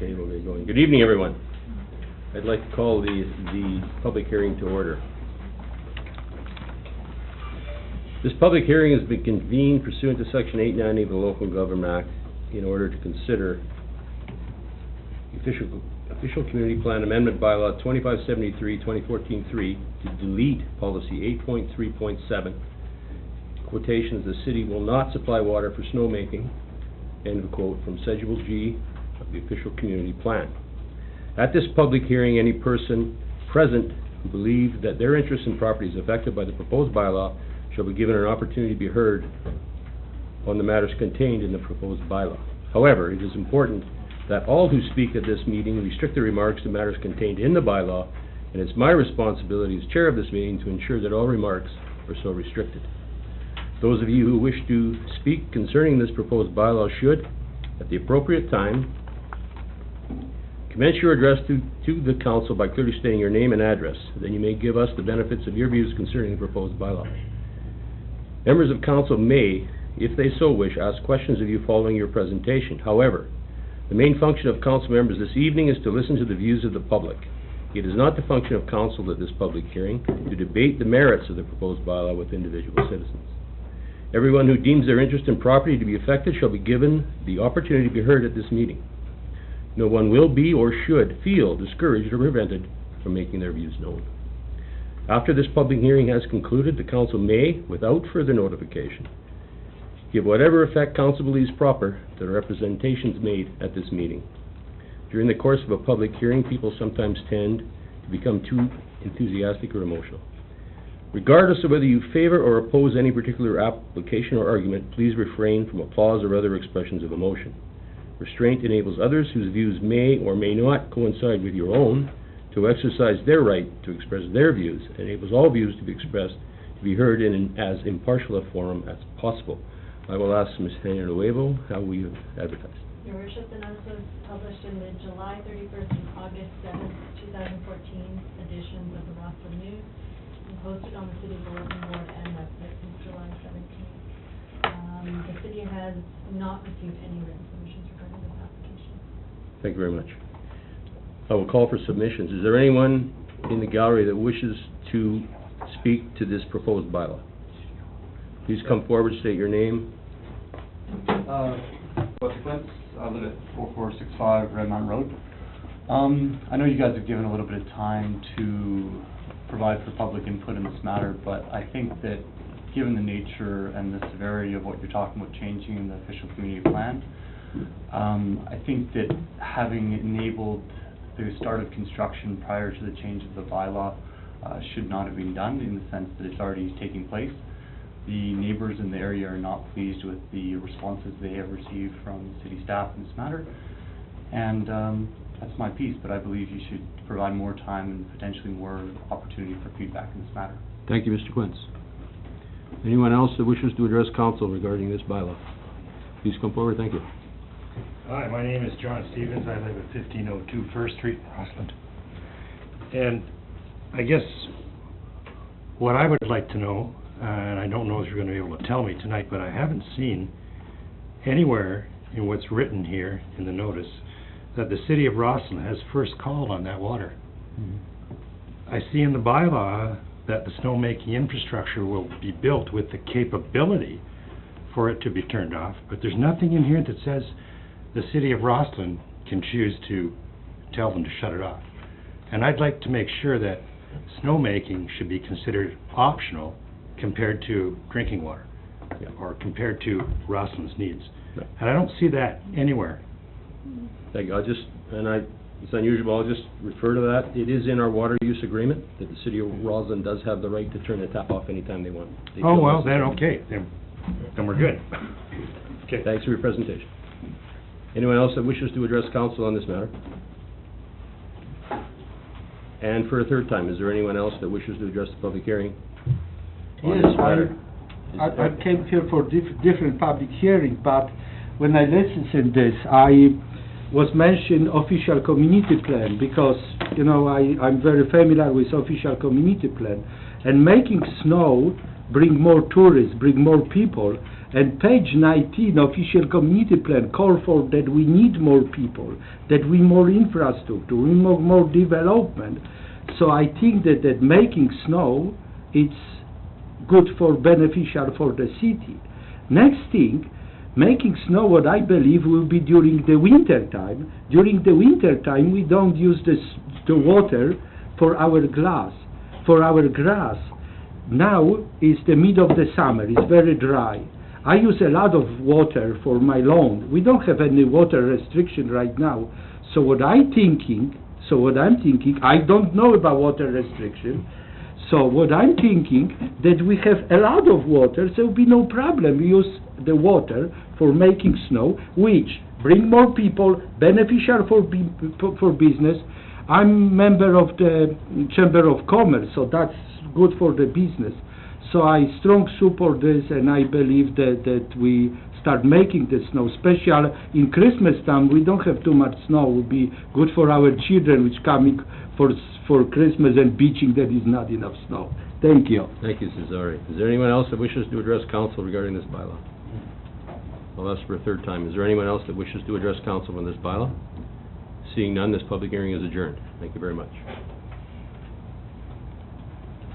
Okay, we'll get going. Good evening, everyone. I'd like to call the public hearing to order. This public hearing has been convened pursuant to Section 890 of the Local Government Act in order to consider the Official Community Plan Amendment Bylaw 2573, 2014-3 to delete Policy 8.3.7, quotations, "The city will not supply water for snowmaking," end of quote, from Schedule G of the Official Community Plan. At this public hearing, any person present who believes that their interest in property is affected by the proposed bylaw shall be given an opportunity to be heard on the matters contained in the proposed bylaw. However, it is important that all who speak at this meeting restrict their remarks to matters contained in the bylaw, and it's my responsibility as chair of this meeting to ensure that all remarks are so restricted. Those of you who wish to speak concerning this proposed bylaw should, at the appropriate time, commence your address to the council by clearly stating your name and address. Then you may give us the benefits of your views concerning the proposed bylaw. Members of council may, if they so wish, ask questions of you following your presentation. However, the main function of council members this evening is to listen to the views of the public. It is not the function of council at this public hearing to debate the merits of the proposed bylaw with individual citizens. Everyone who deems their interest in property to be affected shall be given the opportunity to be heard at this meeting. No one will be or should feel discouraged or prevented from making their views known. After this public hearing has concluded, the council may, without further notification, give whatever effect council believes proper to the representations made at this meeting. During the course of a public hearing, people sometimes tend to become too enthusiastic or emotional. Regardless of whether you favor or oppose any particular application or argument, please refrain from applause or other expressions of emotion. Restraint enables others whose views may or may not coincide with your own to exercise their right to express their views. It enables all views to be expressed, to be heard in as impartial a forum as possible. I will ask Ms. Hanya-Nuevo how we advertise. Your Worship, the notice was published in the July 31st and August 7th, 2014 editions of the Rossland News, and posted on the City Bulletin Board and website since July 17th. The city has not received any written submissions regarding this application. Thank you very much. I will call for submissions. Is there anyone in the gallery that wishes to speak to this proposed bylaw? Please come forward, state your name. I live at 4465 Red Mountain Road. I know you guys have given a little bit of time to provide for public input in this matter, but I think that given the nature and the severity of what you're talking about changing in the official community plan, I think that having enabled the start of construction prior to the change of the bylaw should not have been done, in the sense that it's already taking place. The neighbors in the area are not pleased with the responses they have received from city staff in this matter, and that's my piece, but I believe you should provide more time and potentially more opportunity for feedback in this matter. Thank you, Mr. Quince. Anyone else that wishes to address council regarding this bylaw? Please come forward. Thank you. Hi, my name is John Stevens. I live at 1502 First Street, Rossland. And I guess what I would like to know, and I don't know if you're going to be able to tell me tonight, but I haven't seen anywhere in what's written here in the notice that the city of Rossland has first called on that water. Mm-hmm. I see in the bylaw that the snowmaking infrastructure will be built with the capability for it to be turned off, but there's nothing in here that says the city of Rossland can choose to tell them to shut it off. And I'd like to make sure that snowmaking should be considered optional compared to drinking water, or compared to Rossland's needs. Yeah. And I don't see that anywhere. Thank you. It's unusual, I'll just refer to that. It is in our water use agreement that the city of Rossland does have the right to turn the tap off anytime they want. Oh, well, then okay. Then we're good. Okay. Thanks for your presentation. Anyone else that wishes to address council on this matter? And for a third time, is there anyone else that wishes to address the public hearing? Yes, I came here for different public hearing, but when I listened to this, I was mentioned official community plan, because, you know, I'm very familiar with official community plan, and making snow bring more tourists, bring more people. And page 19, official community plan, call for that we need more people, that we more infrastructure, we more development. So I think that making snow, it's good for beneficial for the city. Next thing, making snow, what I believe will be during the winter time. During the winter time, we don't use the water for our grass. Now is the mid of the summer, it's very dry. I use a lot of water for my lawn. We don't have any water restriction right now. So what I'm thinking, I don't know about water restriction. So what I'm thinking, that we have a lot of water, so there'll be no problem. We use the water for making snow, which bring more people, beneficial for business. I'm member of the Chamber of Commerce, so that's good for the business. So I strong support this, and I believe that we start making the snow, especially in Christmas time. We don't have too much snow. It will be good for our children, which coming for Christmas and beaching that is not enough snow. Thank you. Thank you, Cesare. Is there anyone else that wishes to address council regarding this bylaw? I'll ask for a third time. Is there anyone else that wishes to address council on this bylaw? Seeing none, this public hearing is adjourned. Thank you very much.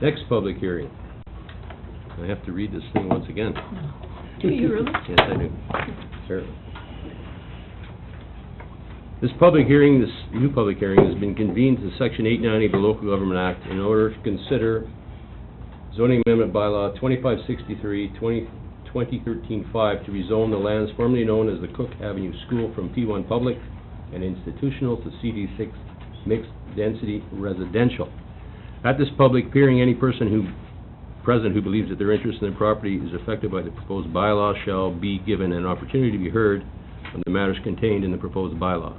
Next public hearing. I have to read this thing once again. Do you really? Yes, I do. Certainly. This public hearing, this new public hearing, has been convened to Section 890 of the Local Government Act in order to consider zoning amendment bylaw 2563, 2013-5 to rezone the lands formerly known as the Cook Avenue School from P1 Public and Institutional to CD6 Mixed Density Residential. At this public hearing, any person present who believes that their interest in the property is affected by the proposed bylaw shall be given an opportunity to be heard on the matters contained in the proposed bylaw.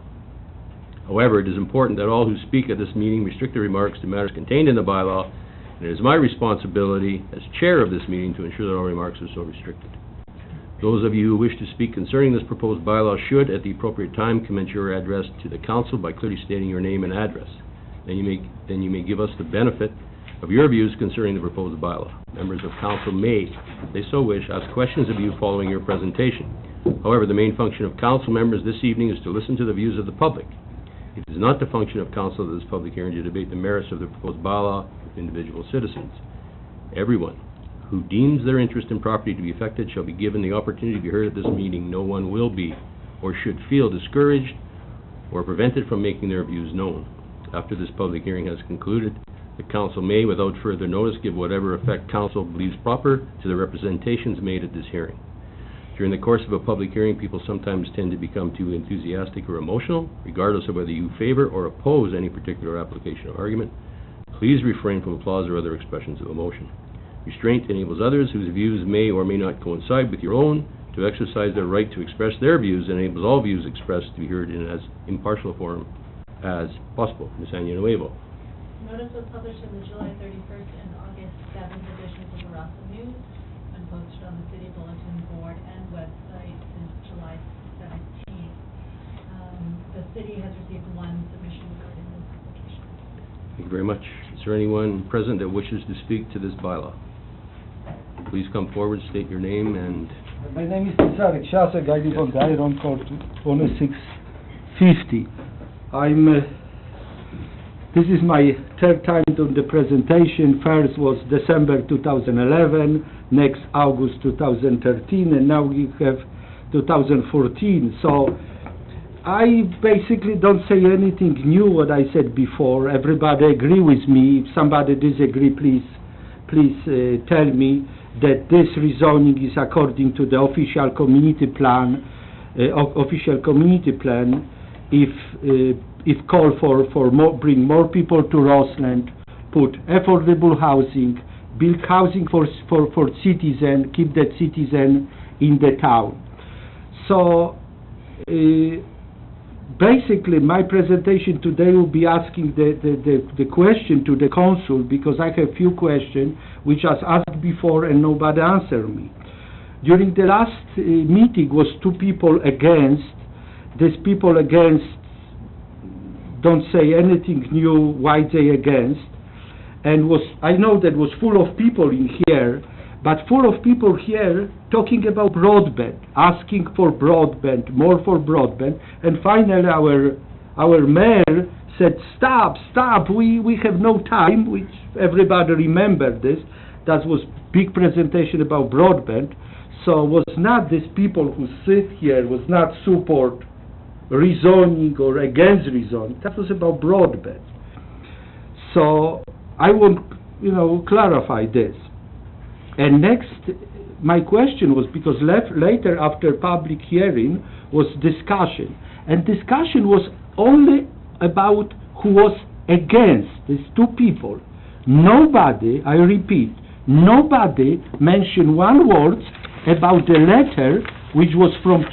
However, it is important that all who speak at this meeting restrict their remarks to matters contained in the bylaw, and it is my responsibility as chair of this meeting to ensure that all remarks are so restricted. Those of you who wish to speak concerning this proposed bylaw should, at the appropriate time, commence your address to the council by clearly stating your name and address. Then you may give us the benefit of your views concerning the proposed bylaw. Members of council may, if they so wish, ask questions of you following your presentation. However, the main function of council members this evening is to listen to the views of the public. It is not the function of council at this public hearing to debate the merits of the proposed bylaw with individual citizens. Everyone who deems their interest in property to be affected shall be given the opportunity to be heard at this meeting. No one will be or should feel discouraged or prevented from making their views known. After this public hearing has concluded, the council may, without further notice, give whatever effect council believes proper to the representations made at this hearing. During the course of a public hearing, people sometimes tend to become too enthusiastic or emotional, regardless of whether you favor or oppose any particular application or argument. Please refrain from applause or other expressions of emotion. Restraint enables others whose views may or may not coincide with your own to exercise their right to express their views, and enables all views expressed to be heard in as impartial form as possible. Ms. Año-Nuevo. Notice was published in the July 31st and August 7th editions of the Rossland News and posted on the city bulletin board and website since July 17th. The city has received one submission regarding this application. Thank you very much. Is there anyone present that wishes to speak to this bylaw? Please come forward, state your name and... My name is Cesare Ksiasek. I live on the Iron Court, 650. This is my third time doing the presentation. First was December 2011, next August 2013, and now we have 2014. So I basically don't say anything new what I said before. Everybody agree with me. If somebody disagree, please tell me that this rezoning is according to the official community plan. If call for more, bring more people to Rossland, put affordable housing, build housing for citizens, keep that citizen in the town. So basically my presentation today will be asking the question to the council, because I have few questions which I was asked before and nobody answered me. During the last meeting was two people against. These people against don't say anything new why they against, and I know that was full of people in here, but full of people here talking about broadband, asking for broadband, more for broadband, and finally our mayor said, stop, we have no time, which everybody remembered this. That was big presentation about broadband. So was not these people who sit here, was not support rezoning or against rezoning. That was about broadband. So I want, clarify this. And next, my question was, because later after public hearing was discussion. And discussion was only about who was against these two people. Nobody, I repeat, nobody mentioned one word about the letter which was from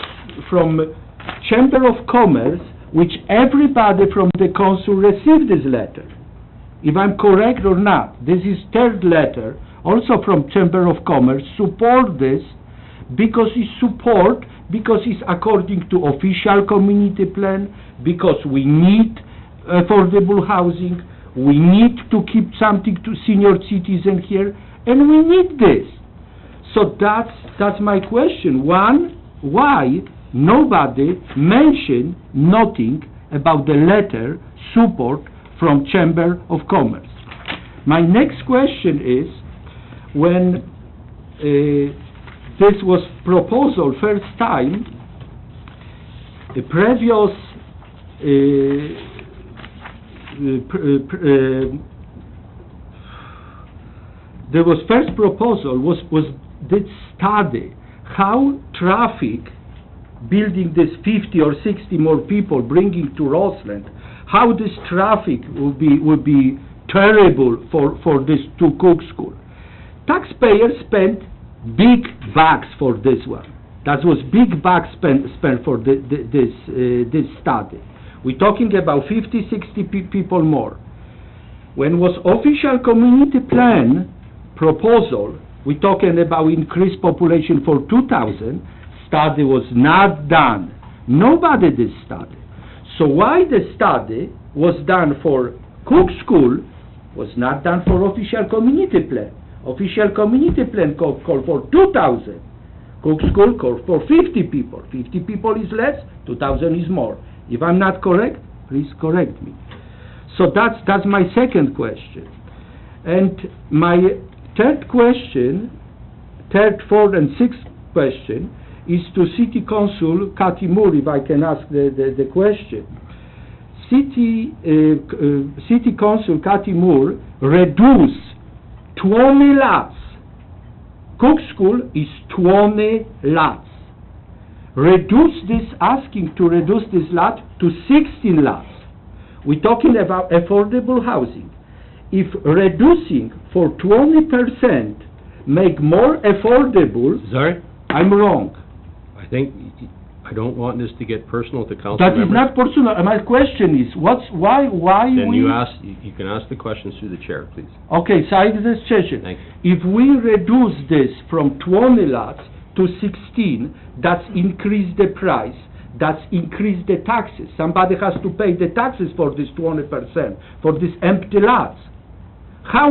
Chamber of Commerce, which everybody from the council received this letter. If I'm correct or not, this is third letter, also from Chamber of Commerce, support this because it's according to official community plan, because we need affordable housing, we need to keep something to senior citizens here, and we need this. So that's my question. One, why nobody mentioned nothing about the letter support from Chamber of Commerce? My next question is, when this was proposal first time, the previous there was first proposal was this study how traffic building this 50 or 60 more people bringing to Rossland, how this traffic would be terrible for this two cook school. Taxpayers spent big bucks for this one. That was big bucks spent for this study. We're talking about 50, 60 people more. When was official community plan proposal, we're talking about increased population for 2,000, study was not done. Nobody did study. So why the study was done for Cook School was not done for official community plan? Official community plan called for 2,000. Cook School called for 50 people. 50 people is less, 2,000 is more. If I'm not correct, please correct me. So that's my second question. And my third question, third, fourth, and sixth question is to City Council Cathy Moore, if I can ask the question. City Council Cathy Moore reduce 20 lots. Cook School is 20 lots. Asking to reduce this lot to 16 lots. We're talking about affordable housing. If reducing for 20% make more affordable, Sorry? I'm wrong. I don't want this to get personal to council That members. is not personal. My question is, why Then we... you can ask the questions through the chair, please. Okay, side of this session. Thank you. If we reduce this from 20 lots to 16, that's increase the price, that's increase the taxes. Somebody has to pay the taxes for this 20%, for these empty lots. How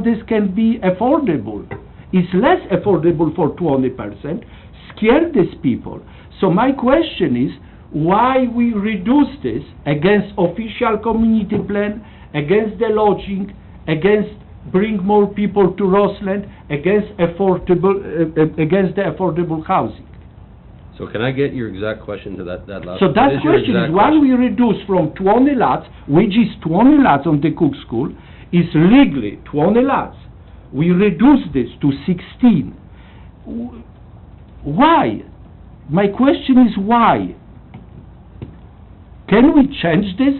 this can be affordable? It's less affordable for 20%, scare these people. So my question is, why we reduce this against official community plan, against the lodging, against bring more people to Rossland, against the affordable housing? So can I get your exact question to that last? So what that is your question is exact why question? we reduce from 20 lots, which is 20 lots on the Cook School, is legally 20 lots. We reduce this to 16. Why? My question is why? Can we change this?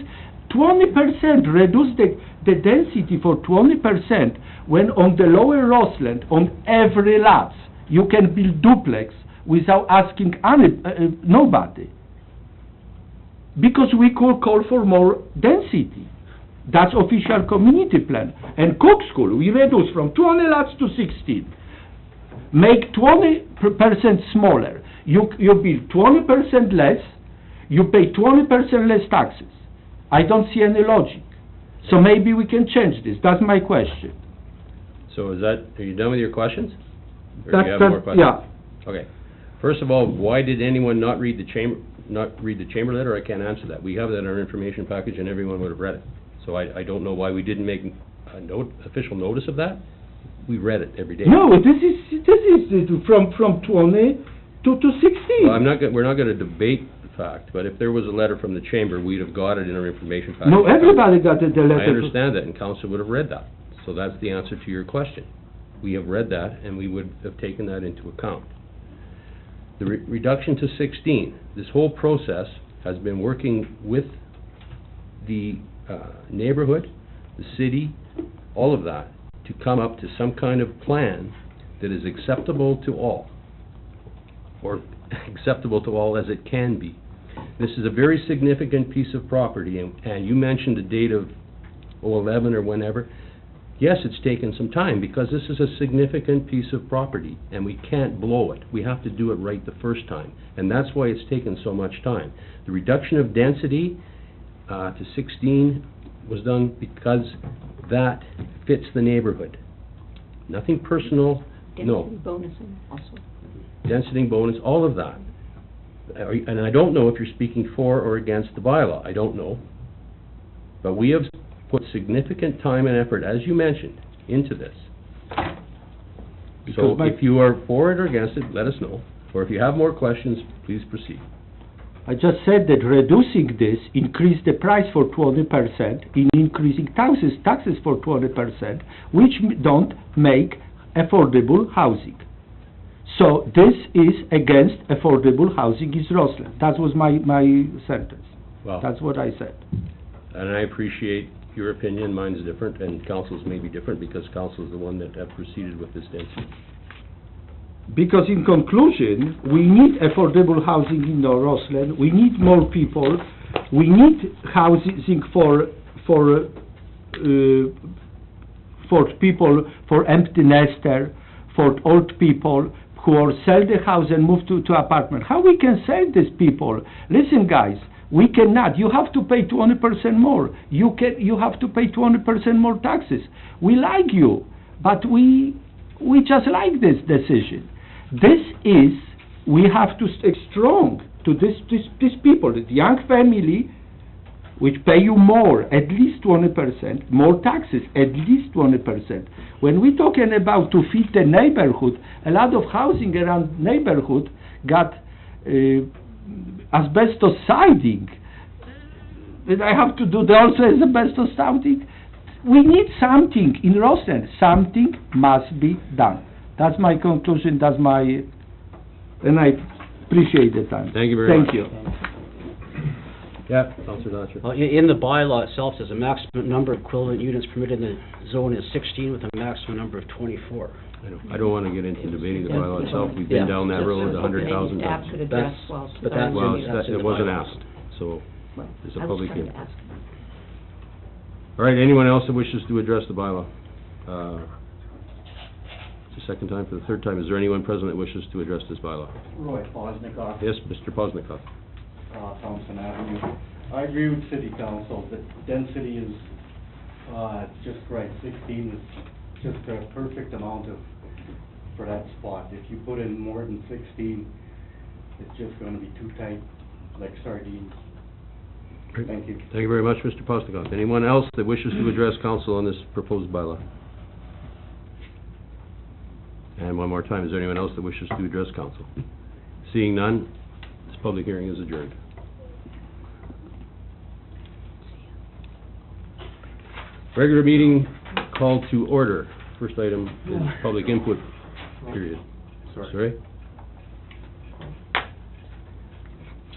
20%, reduce the density for 20% when on the lower Rossland, on every lot, you can build duplex without asking nobody. Because we could call for more density. That's official community plan. And Cook School, we reduce from 20 lots to 16. Make 20% smaller. You build 20% less, you pay 20% less taxes. I don't see any logic. So maybe we can change this. That's my question. So are you done with your questions? Or do That- you have that- more questions? yeah. Okay. First of all, why did anyone not read the chamber letter? I can't answer that. We have that in our information package and everyone would have read it. So I don't know why we didn't make official notice of that. We read it every day. No, this is from 20 to 16. Well, we're not gonna debate the fact, but if there was a letter from the chamber, we'd have got it in our information package. No, everybody got the letter. I understand that, and council would have read that. So that's the answer to your question. We have read that, and we would have taken that into account. The reduction to 16, this whole process has been working with the neighborhood, the city, all of that, to come up to some kind of plan that is acceptable to all, or acceptable to all as it can be. This is a very significant piece of property, and you mentioned a date of 2011 or whenever. Yes, it's taken some time, because this is a significant piece of property, and we can't blow it. We have to do it right the first time, and that's why it's taken so much time. The reduction of density to 16 was done because that fits the neighborhood. Nothing personal, no. Density bonusing also. Density bonus, all of that. And I don't know if you're speaking for or against the bylaw, I don't know. But we have put significant time and effort, as you mentioned, into this. So Because if you are for it or against it, let us know. Or if you have more questions, please proceed. I just said that reducing this increased the price for 20%, in increasing taxes for 20%, which don't make affordable housing. So this is against affordable housing in Rossland. That was my sentence. Well, That's what I said. and I appreciate your opinion, mine's different, and council's may be different, because council's the one that have proceeded with this density. Because in conclusion, we need affordable housing in Rossland, we need more people, we need housing for people, for empty nester, for old people who are sell the house and move to apartment. How we can sell these people? Listen, guys, we cannot. You have to pay 20% more. You have to pay 20% more taxes. We like you, but we just like this decision. We have to stay strong to these people, the young family, which pay you more, at least 20%, more taxes, at least 20%. When we're talking about to feed the neighborhood, a lot of housing around neighborhood got asbestos siding. Did I have to do also asbestos siding? We need something in Rossland. Something must be done. That's my conclusion, and I appreciate the time. Thank you very much. Thank you. Yeah, Councilor Dodger. Well, in the bylaw itself, says a maximum number of equivalent units permitted in the zone is 16 with a maximum number of 24. I don't want to get into debating the bylaw itself. We've been down that road 100,000 Staff times. could address That's- well. but that's- Well, that's in it the wasn't bylaws. asked, so Well, it's a I was public trying hearing. to ask. All right, anyone else that wishes to address the bylaw? It's the second time, for the third time. Is there anyone present that wishes to address this bylaw? Roy Posnikoff, Yes, Mr. Posnikoff. Thompson Avenue. I agree with city council that density is, just right, 16 is just a perfect amount for that spot. If you put in more than 16, it's just gonna be too tight, like sardines. Thank you. Thank you very much, Mr. Posnikoff. Anyone else that wishes to address council on this proposed bylaw? And one more time, is there anyone else that wishes to address council? Seeing none, this public hearing is adjourned. Regular meeting called to order. First item is public input period. Sorry?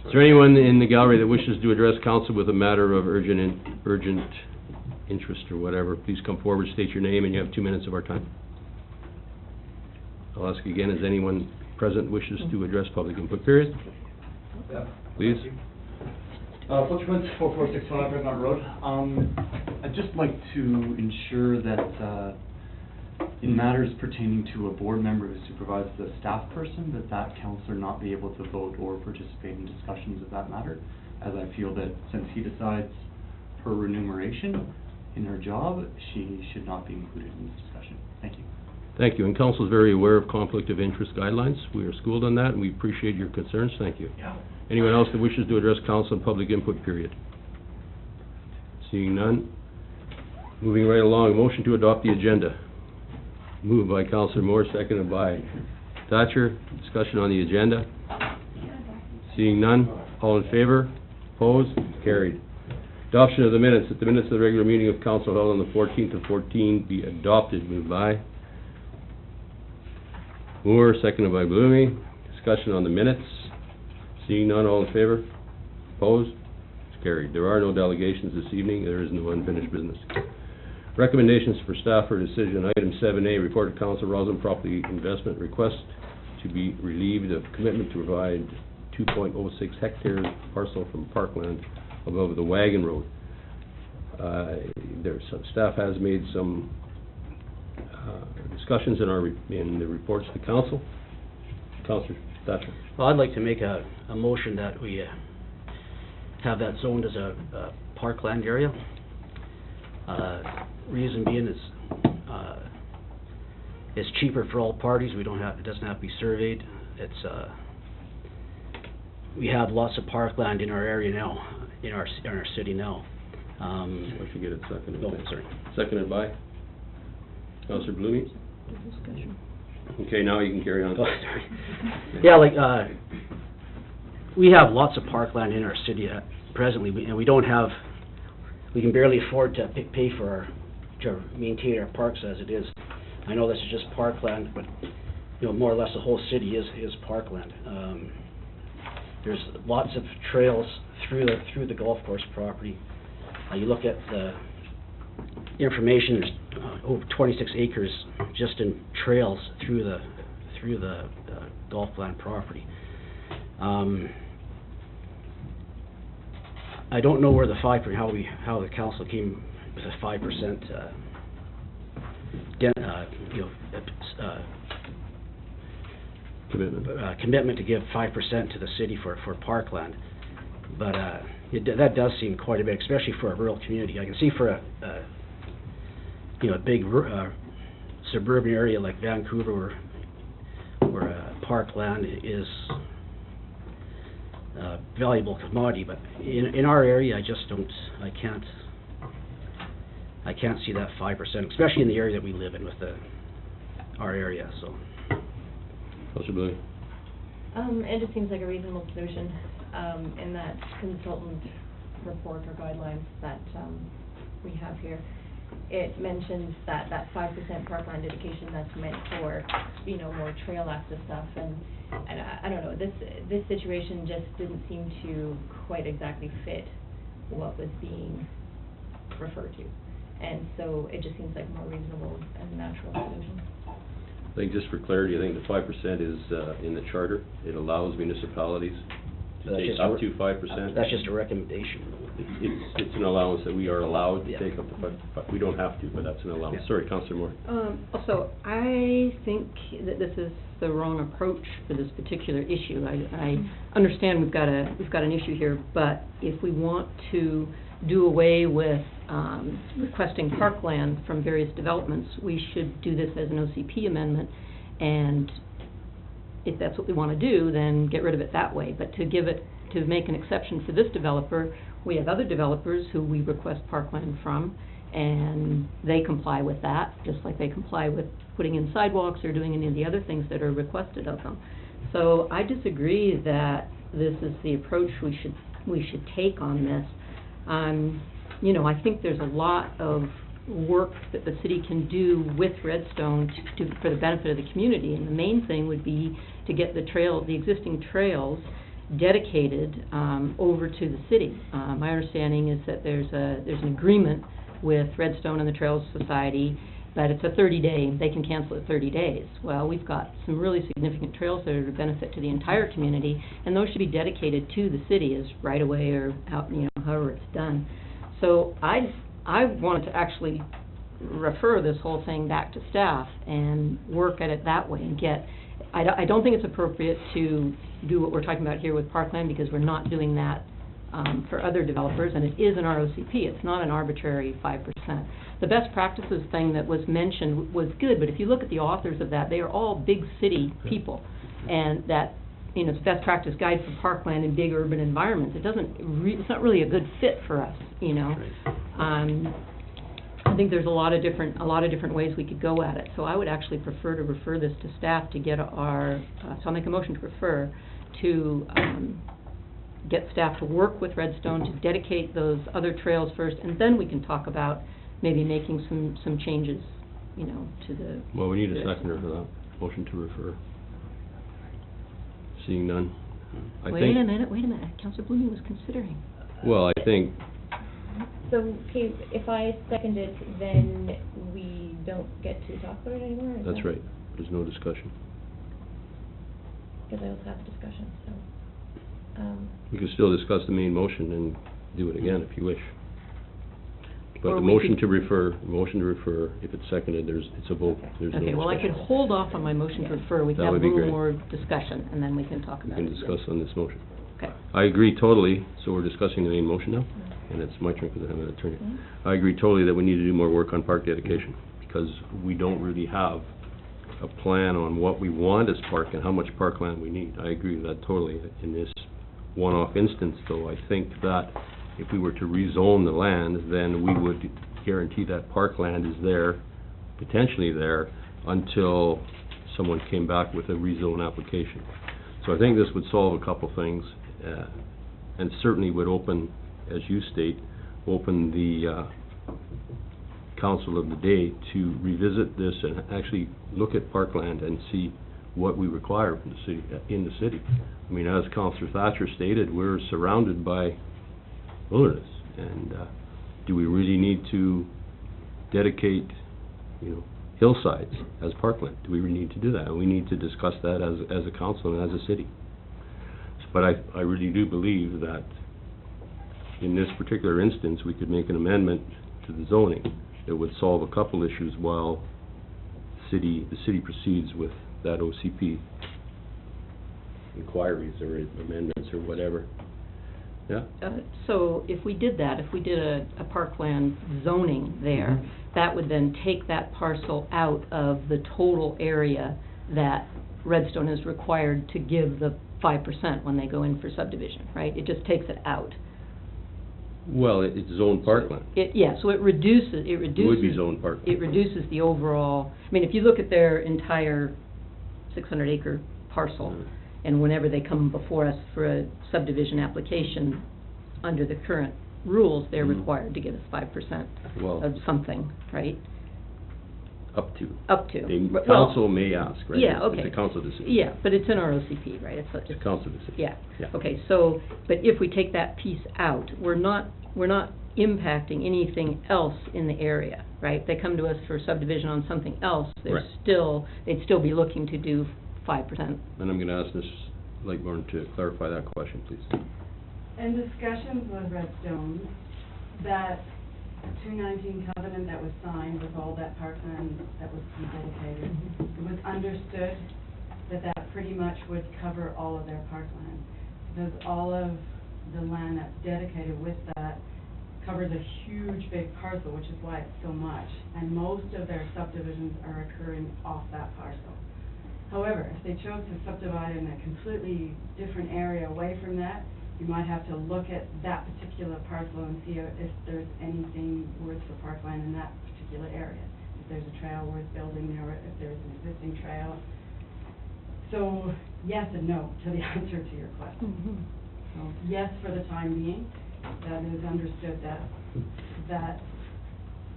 Is there anyone in the gallery that wishes to address council with a matter of urgent interest or whatever? Please come forward, state your name, and you have 2 minutes of our time. I'll ask again, is anyone present wishes to address public input period? Yeah. Please. Butch Schmitz, 4465 Red Mountain Road. I'd just like to ensure that, in matters pertaining to a board member who supervises a staff person, that counselor not be able to vote or participate in discussions of that matter, as I feel that since he decides her remuneration in her job, she should not be included in this discussion. Thank you. Thank you, and council is very aware of conflict of interest guidelines. We are schooled on that, and we appreciate your concerns. Thank you. Yeah. Anyone else that wishes to address council in public input period? Seeing none. Moving right along, motion to adopt the agenda. Moved by Councillor Moore, seconded by Thatcher. Discussion on the agenda. Seeing none. All in favor? Opposed? Carried. Adoption of the minutes. That the minutes of the regular meeting of council held on the 14th of 14 be adopted. Moved by Moore, seconded by Blumey. Discussion on the minutes. Seeing none, all in favor? Opposed? It's carried. There are no delegations this evening. There is no unfinished business. Recommendations for staff for decision. Item 7A, report to council, Rossland Property Investment request to be relieved of commitment to provide 2.06 hectares parcel from parkland above the Wagon Road. Staff has made some discussions in the reports to council. Councillor Thatcher. Well, I'd like to make a motion that we have that zoned as a parkland area. Reason being is it's cheaper for all parties. It doesn't have to be surveyed. We have lots of parkland in our area now, in our city now. I should get it seconded. Oh, sorry. Seconded by Councillor Blumey. Okay, now you can carry on. Oh, sorry. Yeah, we have lots of parkland in our city presently, and we can barely afford to pay for to maintain our parks as it is. I know this is just parkland, but more or less the whole city is parkland. There's lots of trails through the golf course property. You look at the information. There's over 26 acres just in trails through the golf land property. I don't know where the 5%, how the council came with a 5% commitment to give 5% to the city for parkland, but that does seem quite a bit, especially for a rural community. I can see for a big suburban area like Vancouver, where parkland is valuable commodity, but in our area, I can't see that 5%, especially in the area that we live in with our area. So, Councillor Blumey. It just seems like a reasonable solution, in that consultant report or guidelines that, we have here. It mentions that 5% parkland dedication that's meant for, more trail access stuff, and I don't know, this situation just didn't seem to quite exactly fit what was being referred to. And so it just seems like more reasonable and natural solution. I think just for clarity, I think the 5% is in the charter. It allows municipalities to take up to 5%. That's just a recommendation. It's an allowance that we are allowed to Yeah. take up to 5%. We don't have to, but that's an allowance. Yeah. Sorry, Councillor Moore. Also, I think that this is the wrong approach for this particular issue. I understand we've got an issue here, but if we want to do away with requesting parkland from various developments, we should do this as an OCP amendment, and if that's what we want to do, then get rid of it that way. But to make an exception for this developer, we have other developers who we request parkland from, and they comply with that, just like they comply with putting in sidewalks or doing any of the other things that are requested of them. So I disagree that this is the approach we should take on this. I think there's a lot of work that the city can do with Redstone for the benefit of the community, and the main thing would be to get the existing trails dedicated over to the city. My understanding is that there's an agreement with Redstone and the Trails Society that it's a 30-day, they can cancel it 30 days. Well, we've got some really significant trails that are to benefit to the entire community, and those should be dedicated to the city as right-of-way or however it's done. So I wanted to actually refer this whole thing back to staff and work at it that way and I don't think it's appropriate to do what we're talking about here with parkland, because we're not doing that for other developers, and it is an ROCP. It's not an arbitrary 5%. The best practices thing that was mentioned was good, but if you look at the authors of that, they are all big city people. And that, you know, it's best practice guide for parkland in big urban environments. It's not really a good fit for us, you know. I think there's a lot of different ways we could go at it. So I would actually prefer to refer this to staff to get our, so I'll make a motion to refer to, get staff to work with Redstone to dedicate those other trails first, and then we can talk about maybe making some changes, you know, to the... Well, we need a seconder for that. Motion to refer. Seeing none. Wait a minute, Councillor Blooming was considering. Well, I think, So, okay, if I second it, then we don't get to talk about it anymore? Is that's that- right. There's no discussion. Because I also have a discussion, so, We can still discuss the main motion and do it again if you wish. But Or the we motion could- to refer, if it's seconded, it's a vote. There's no Okay, well, I could discussion. hold off on my motion to refer. We can That have a would be little great. more discussion, and then we can talk We about it. can discuss on this motion. Okay. I agree totally, so we're discussing the main motion now, and it's my turn because I'm an attorney. I agree totally that we need to do more work on park dedication, because we don't really have a plan on what we want as park and how much parkland we need. I agree with that totally. In this one-off instance, though, I think that if we were to rezone the land, then we would guarantee that parkland is there, potentially there, until someone came back with a rezone application. So I think this would solve a couple things, and certainly would open, as you state, open the council of the day to revisit this and actually look at parkland and see what we require from the city, in the city. I mean, as Councillor Thatcher stated, we're surrounded by wilderness, and do we really need to dedicate, you know, hillsides as parkland? Do we really need to do that? And we need to discuss that as a council and as a city. But I really do believe that in this particular instance, we could make an amendment to the zoning that would solve a couple issues while the city proceeds with that OCP inquiries or amendments or whatever. Yeah? So if we did that, if we did a parkland zoning there, that would then take that parcel out of the total area that Redstone is required to give the 5% when they go in for subdivision, right? It just takes it out. Well, it's zoned parkland. Yeah, so it reduces... It would be zoned parkland. It reduces the overall... I mean, if you look at their entire 600-acre parcel, and whenever they come before us for a subdivision application, under the current rules, they're required to give us 5% Well, of something, right? up to. Up to. The Well, council may ask, right? Yeah, okay. It's a council decision. Yeah, but it's an ROCP, right? It's a council decision. Yeah. Yeah. Okay, so, but if we take that piece out, we're not impacting anything else in the area, right? They come to us for subdivision on something else, they'd Right. still be looking to do 5%. And I'm gonna ask Ms. Lightborn to clarify that question, please. In discussions with Redstone, that 219 covenant that was signed with all that parkland that was to be dedicated, it was understood that that pretty much would cover all of their parkland. Because all of the land that's dedicated with that covers a huge big parcel, which is why it's so much. And most of their subdivisions are occurring off that parcel. However, if they chose to subdivide in a completely different area away from that, you might have to look at that particular parcel and see if there's anything worth for parkland in that particular area. If there's a trail worth building there, or if there's an existing trail. So, yes and no to the answer to your question. So, yes, for the time being, that it is understood that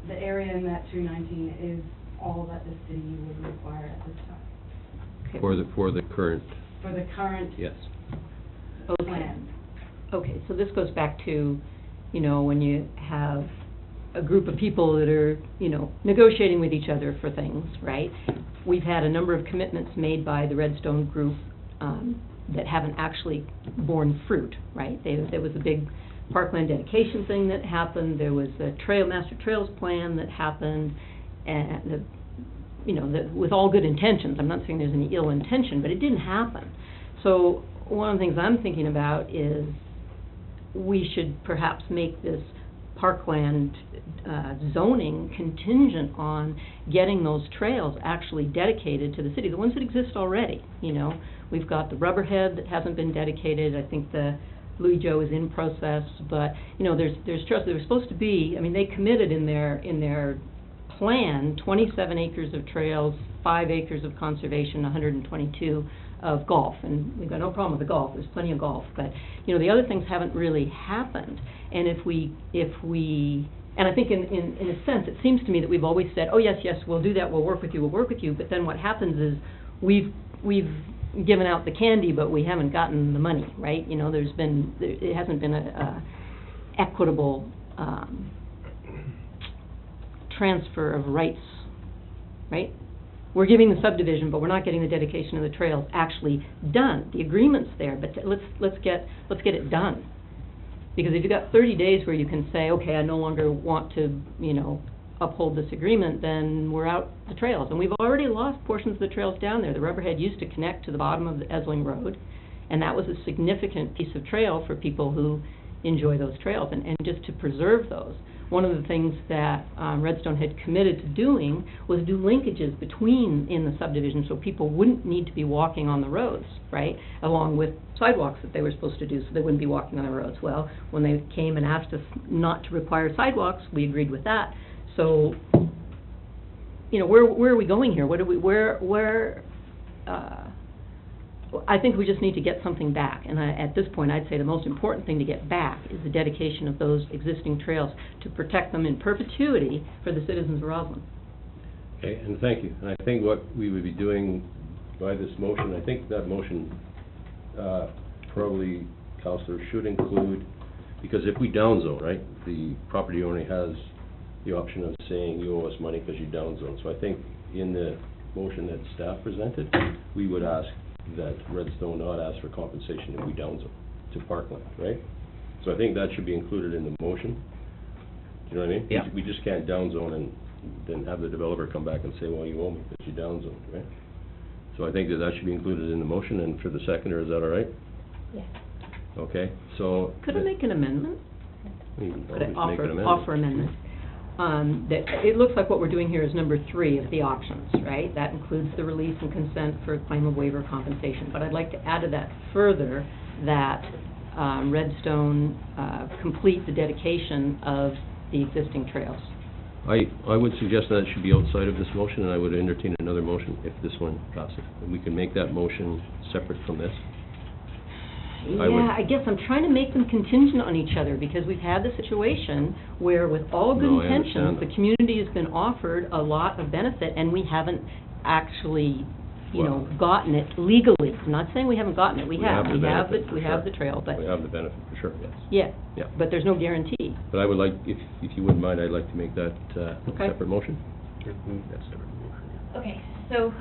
the area in that 219 is all that the city would require at this time. Okay. For the current, For the current yes. plan. Okay, so this goes back to, you know, when you have a group of people that are, you know, negotiating with each other for things, right? We've had a number of commitments made by the Redstone group that haven't actually borne fruit, right? There was a big parkland dedication thing that happened, there was a master trails plan that happened, and with all good intentions. I'm not saying there's any ill intention, but it didn't happen. So one of the things I'm thinking about is, we should perhaps make this parkland zoning contingent on getting those trails actually dedicated to the city, the ones that exist already, you know. We've got the Rubberhead that hasn't been dedicated. I think the Louis Joe is in process, but, you know, there's trails that were supposed to be, I mean, they committed in their plan 27 acres of trails, 5 acres of conservation, 122 of golf, and we've got no problem with the golf, there's plenty of golf, but, you know, the other things haven't really happened. And if we, and I think in a sense, it seems to me that we've always said, oh, yes, we'll do that, we'll work with you, but then what happens is we've given out the candy, but we haven't gotten the money, right? You know, it hasn't been a equitable transfer of rights, right? We're giving the subdivision, but we're not getting the dedication of the trails actually done. The agreement's there, but let's get it done. Because if you've got 30 days where you can say, okay, I no longer want to, you know, uphold this agreement, then we're out the trails. And we've already lost portions of the trails down there. The Rubberhead used to connect to the bottom of the Esling Road, and that was a significant piece of trail for people who enjoy those trails, and just to preserve those. One of the things that Redstone had committed to doing was do linkages in the subdivision so people wouldn't need to be walking on the roads, right, along with sidewalks that they were supposed to do so they wouldn't be walking on the roads. Well, when they came and asked us not to require sidewalks, we agreed with that. So, you know, where are we going here? I think we just need to get something back, and at this point I'd say the most important thing to get back is the dedication of those existing trails to protect them in perpetuity for the citizens of Rossland. Okay, and thank you. And I think what we would be doing by this motion, I think that motion probably, Councillor, should include, because if we downzone, right, the property owner has the option of saying you owe us money because you downzone. So I think in the motion that staff presented, we would ask that Redstone not ask for compensation if we downzone to parkland, right? So I think that should be included in the motion. Do you know what I mean? Yeah. We just can't downzone and then have the developer come back and say, well, you owe me because you downzoned, right? So I think that should be included in the motion, and for the seconder, is that all right? Yes. Okay, so... Could I make an amendment? You can Could I always make an amendment. offer amendment? That it looks like what we're doing here is number 3 of the options, right? That includes the release and consent for a claim of waiver of compensation. But I'd like to add to that further that Redstone complete the dedication of the existing trails. I would suggest that it should be outside of this motion, and I would entertain another motion if this one passes. And we can make that motion separate from this. Yeah, I guess I'm trying to make them contingent on each other, because we've had the situation where with all good No, I intentions, understand the that. community has been offered a lot of benefit, and we haven't actually, you know, gotten it legally. I'm not saying we haven't gotten it, we have the benefit, we for have sure. the trail, but, We have the benefit, for sure, yes. yeah, Yeah. but there's no guarantee. But I would like, if you wouldn't mind, I'd like to make that Okay. separate motion. That's separate motion. Okay, so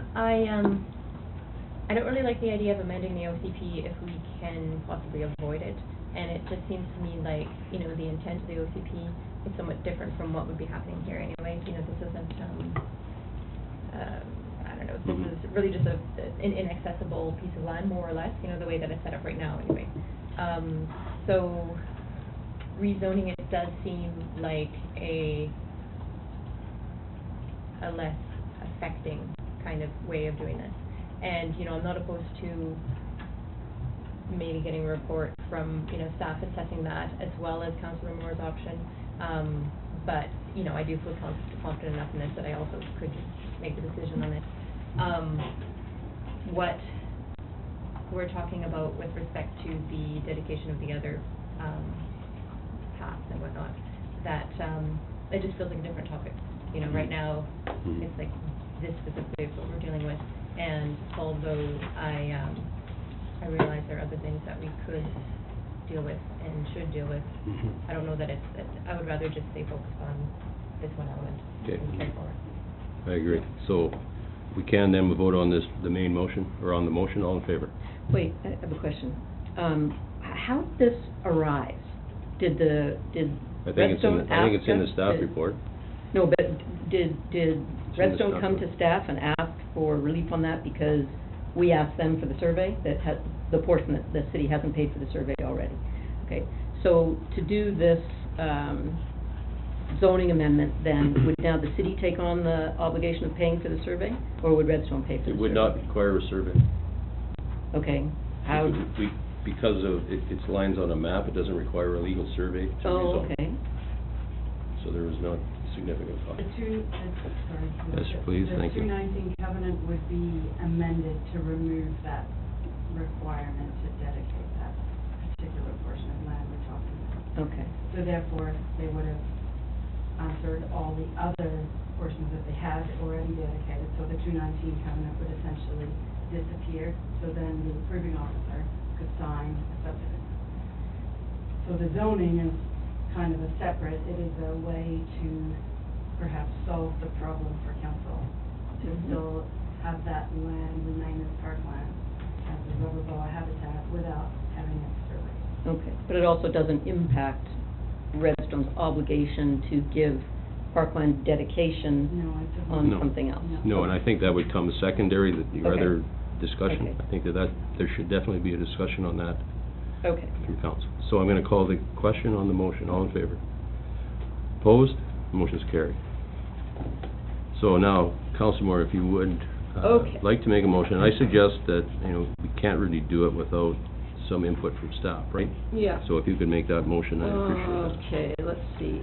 I don't really like the idea of amending the OCP if we can possibly avoid it. And it just seems to me like, you know, the intent of the OCP is somewhat different from what would be happening here anyway. You know, this isn't, I don't know, this is really just an inaccessible piece of land, more or less, you know, the way that it's set up right now anyway. So rezoning it does seem like a less affecting kind of way of doing this. And, you know, I'm not opposed to maybe getting a report from, you know, staff assessing that as well as Councillor Moore's option. But, you know, I do feel confident enough in this that I also could make a decision on it. What we're talking about with respect to the dedication of the other paths and whatnot, that it just feels like a different topic. You know, right now, it's like this specifically is what we're dealing with. And although I realize there are other things that we could deal with and should deal with, I don't know that I would rather just stay focused on this one element and carry forward. I agree. So we can then vote on this, the main motion, or on the motion, all in favor? Wait, I have a question. How did this arise? Did I think it's in the staff report. No, but did Redstone staff come report. to staff and ask for relief on that because we asked them for the survey that had the portion that the city hasn't paid for the survey already? Okay, So to do this, zoning amendment, then, would now the city take on the obligation of paying for the survey, or would Redstone pay for the survey? It would not require a survey. Okay, how, Because of, its lines on a map, it doesn't require a legal survey to oh, rezone. okay, So there is not significant cost. Yes, Yes, please, thank you. The 219 covenant would be amended to remove that requirement to dedicate that particular portion of land we're talking about. okay, So therefore, they would have answered all the other portions that they had already dedicated. So the 219 covenant would essentially disappear. So then the approving officer could sign a subdivision. So the zoning is kind of a separate, it is a way to perhaps solve the problem for council, to still have that land remain as parkland, as a rubber boa habitat, without having it surveyed. okay. But it also doesn't impact Redstone's obligation to give parkland dedication No, it doesn't. on No. something else? No, and I think that would come secondary, that your Okay. other discussion. Okay. I think there should definitely be a discussion on that Okay. through council. So I'm gonna call the question on the motion. All in favor? Opposed? Motion's carried. So now, Councilor Moore, if you would, Okay. like to make a motion, I suggest that, we can't really do it without some input from staff, right? Yeah. So if you could make that motion, I'd appreciate that. Okay, let's see.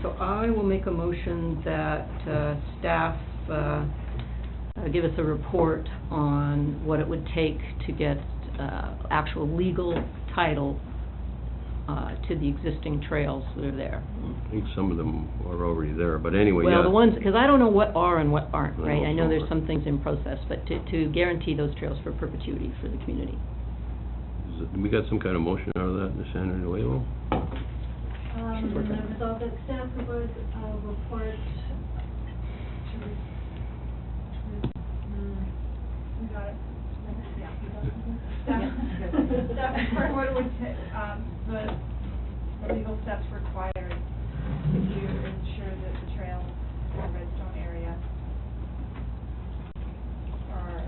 So I will make a motion that staff give us a report on what it would take to get actual legal title to the existing trails that are there. I think some of them are already there, but anyway, yeah. Well, the ones, because I don't know what are and what aren't, I right? know I know some there's are. some things in process, but to guarantee those trails for perpetuity for the community. We got some kind of motion out of that, Ms. Sandra Nuevo? Resolved that staff provides a report to, We got it. Yeah, we got it. Staff report what it would take, the legal steps required to ensure that the trails in the Redstone area are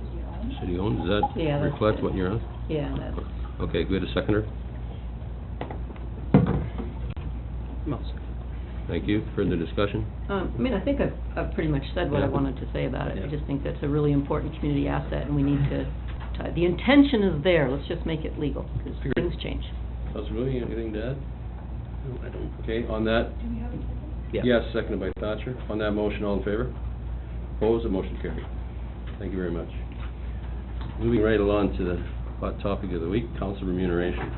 city-owned. City-owned, does that Yeah, that's reflect good. what you're on? Yeah, that's... Okay, good, a seconder? Thank you. Further discussion? I mean, I think I've pretty much said what I Yeah. wanted to say about it. Yeah. I just think that's a really important community asset, and we need to, the intention is there, let's just make it legal, because Agreed. things change. Councilor Louie, anything to add? No, I don't. Okay, on that, Do we have a second? Yeah. yes, seconded by Thatcher. On that motion, all in favor? Opposed, the motion carried. Thank you very much. Moving right along to the hot topic of the week, council remuneration.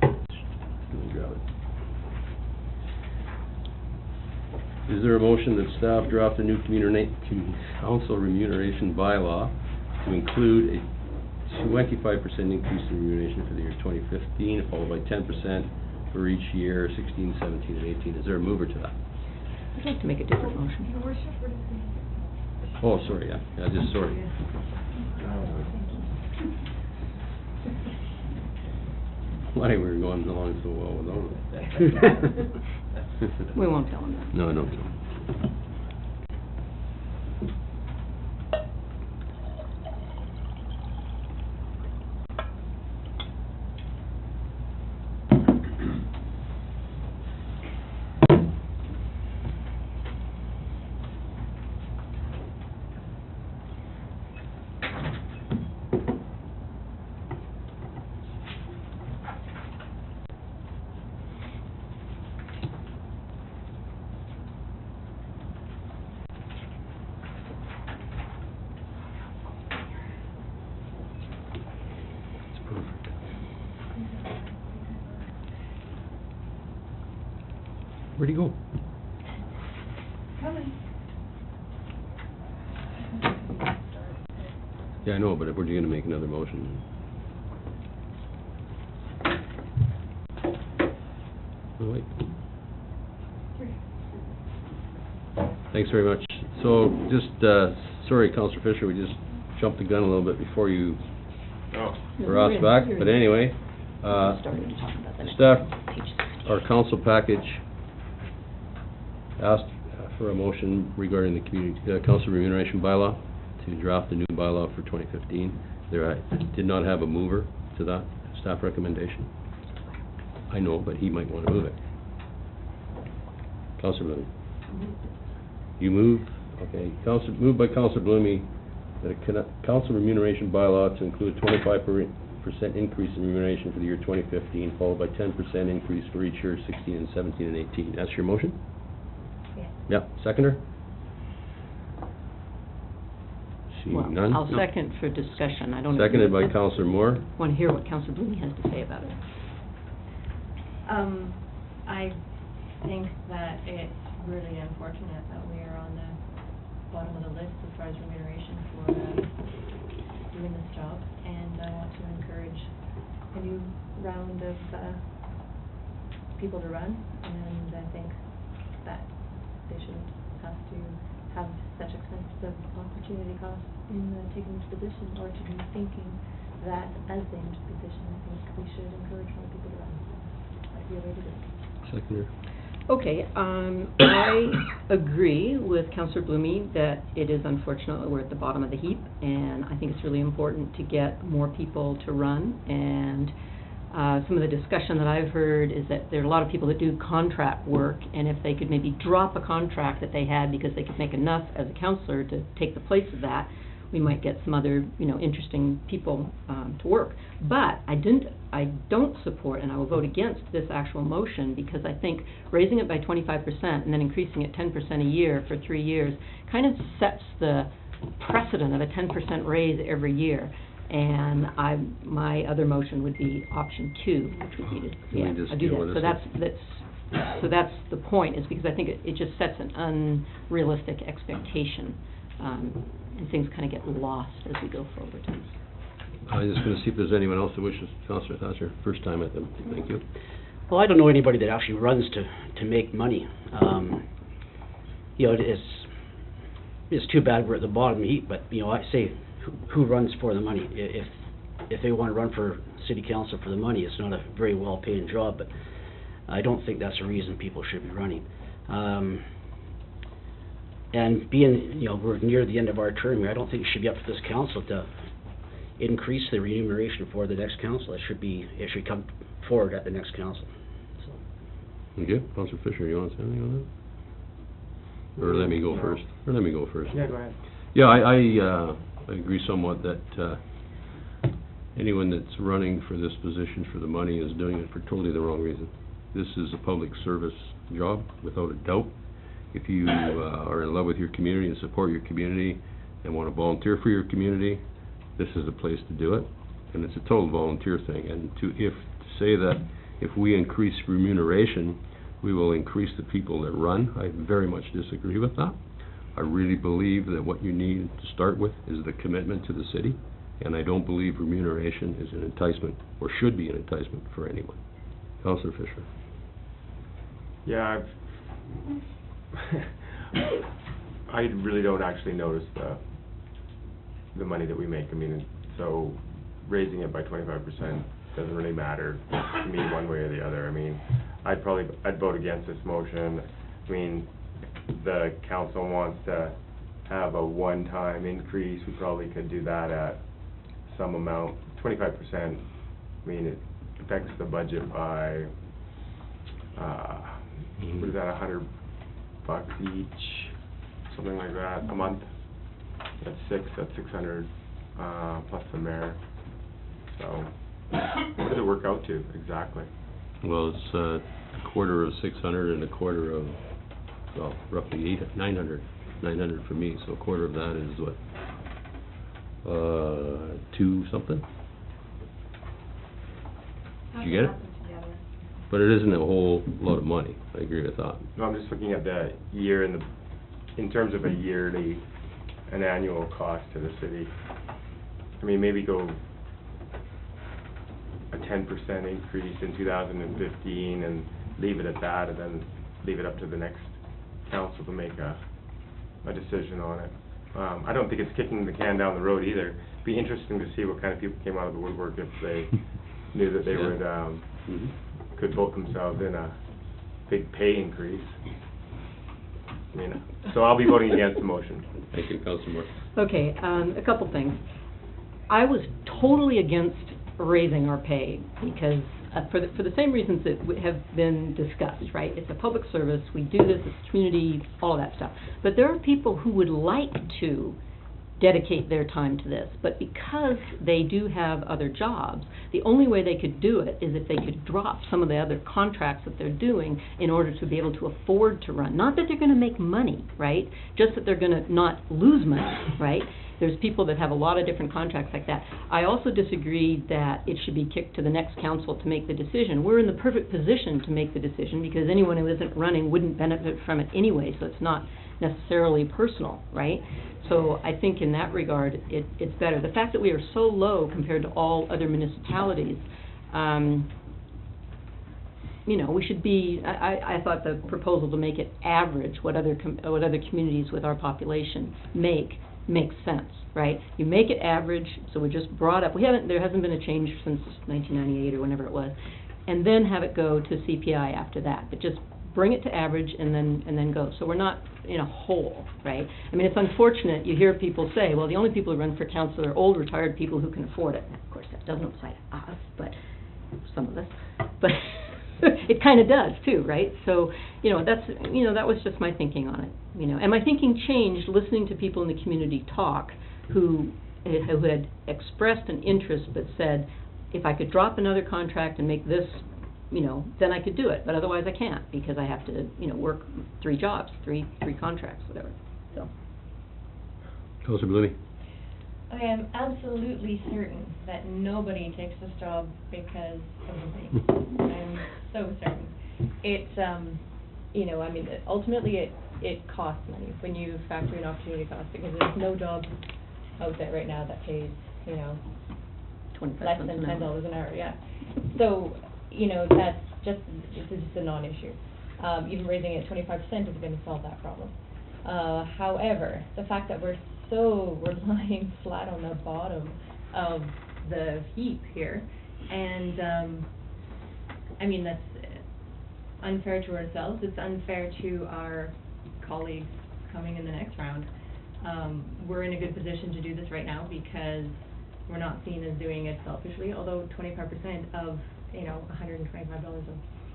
Let me grab it. Is there a motion that staff draft a new council remuneration bylaw to include a 25% increase in remuneration for the year 2015, followed by 10% for each year, 16, 17, and 18? Is there a mover to that? I'd like to make a different motion. Your worship, we're just going to... Oh, sorry, yeah, just sorry. Why we were going along so well without it. We won't tell them that. No, don't tell 'em. Where'd he go? Coming. Yeah, I know, but we're gonna make another motion. Oh, wait. Thanks very much. So, just, sorry, Councilor Fisher, we just jumped the gun a little bit before you were asked back, but anyway, Started to talk about that. the staff, Page 16. our council package asked for a motion regarding the community, council remuneration bylaw, to draft a new bylaw for 2015. There, I did not have a mover to that. staff recommendation? I know, but he might want to move it. Councillor Blumey. You move, okay, moved by Councillor Blumey that a council remuneration bylaw to include 25% increase in remuneration for the year 2015, followed by 10% increase for each year 16 and 17 and 18. That's your motion? Yeah. Yep, seconder? Seeing none? I'll second for discussion. I don't. Seconded by Councillor Moore. Want to hear what Councillor Blumey has to say about it. I think that it's really unfortunate that we are on the bottom of the list as far as remuneration for doing this job, and I want to encourage a new round of people to run, and I think that they shouldn't have to have such expensive opportunity costs in taking this position, or to be thinking that as they enter the position, I think we should encourage more people to run. I really do. Seconder. Okay, I agree with Councillor Blumey that it is unfortunate that we're at the bottom of the heap, and I think it's really important to get more people to run. And some of the discussion that I've heard is that there are a lot of people that do contract work, and if they could maybe drop a contract that they had because they could make enough as a councillor to take the place of that, we might get some other, interesting people to work. But I don't support, and I will vote against this actual motion, because I think raising it by 25% and then increasing it 10% a year for 3 years kind of sets the precedent of a 10% raise every year. And my other motion would be option 2, which would be to, Can we just do deal with that. this So that's the point, is because I think it just sets an unrealistic expectation. And things kind of get lost as we go forward. I'm just going to see if there's anyone else that wishes. Councillor, that's your first time at them. Thank you. Well, I don't know anybody that actually runs to make money. It's too bad we're at the bottom of the heap, but, I say, who runs for the money? If they want to run for city council for the money, it's not a very well-paying job, but I don't think that's a reason people should be running. And being, we're near the end of our term here, I don't think it should be up to this council to increase the remuneration for the next council. It should come forward at the next council. So. Thank you. Councillor Fisher, you want to say anything on that? Or let me go first? Yeah, go ahead. Yeah, I agree somewhat that anyone that's running for this position for the money is doing it for totally the wrong reason. This is a public service job, without a doubt. If you are in love with your community and support your community and want to volunteer for your community, this is the place to do it. And it's a total volunteer thing. And to say that if we increase remuneration, we will increase the people that run, I very much disagree with that. I really believe that what you need to start with is the commitment to the city, and I don't believe remuneration is an enticement, or should be an enticement for anyone. Councillor Fisher. Yeah, I really don't actually notice the money that we make. I mean, so raising it by 25% doesn't really matter to me one way or the other. I mean, I'd vote against this motion. I mean, if the council wants to have a one-time increase, we probably could do that at some amount. 25%, I mean, it affects the budget by what is that, $100 each, something like that, a month. That's 600 plus the mayor. So what does it work out to exactly? Well, it's a quarter of 600 and a quarter of, well, roughly 900 for me, so a quarter of that is what, 2 something? Did you get it? But it isn't a whole lot of money. I agree with that. No, I'm just looking at the year in terms of an annual cost to the city. I mean, maybe go a 10% increase in 2015 and leave it at that, and then leave it up to the next council to make a decision on it. I don't think it's kicking the can down the road either. It'd be interesting to see what kind of people came out of the woodwork if they knew that they would could vote themselves in a big pay increase. I mean, so I'll be voting against the motion. Thank you, Councilor Moore. Okay, a couple things. I was totally against raising our pay, because for the same reasons that have been discussed, right? It's a public service, we do this, it's community, all of that stuff. But there are people who would like to dedicate their time to this, but because they do have other jobs, the only way they could do it is if they could drop some of the other contracts that they're doing in order to be able to afford to run. Not that they're going to make money, right? Just that they're going to not lose money, right? There's people that have a lot of different contracts like that. I also disagree that it should be kicked to the next council to make the decision. We're in the perfect position to make the decision because anyone who isn't running wouldn't benefit from it anyway, so it's not necessarily personal, right? So I think in that regard, it's better. The fact that we are so low compared to all other municipalities, we should be, I thought the proposal to make it average what other communities with our population makes sense, right? You make it average, so we just brought up, there hasn't been a change since 1998 or whenever it was, and then have it go to CPI after that, but just bring it to average and then go. So we're not in a hole, right? I mean, it's unfortunate, you hear people say, well, the only people who run for council are old, retired people who can afford it. Of course, that doesn't apply to us, but some of us, but it kind of does too, right? So, that was just my thinking on it, and my thinking changed listening to people in the community talk who had expressed an interest but said, if I could drop another contract and make this, then I could do it, but otherwise I can't because I have to, work 3 jobs, three contracts, whatever, so. Councilor Bloomie? I am absolutely certain that nobody takes this job because of the money. I'm so certain. It's, ultimately it costs money when you factor in opportunity costs because there's no job out there right now that pays, less than $10 an hour, yeah. So, that's just a non-issue. Even raising it 25% isn't going to solve that problem. However, the fact that we're lying flat on the bottom of the heap here, and that's unfair to ourselves. It's unfair to our colleagues coming in the next round. We're in a good position to do this right now because we're not seen as doing it selfishly, although 25% of $125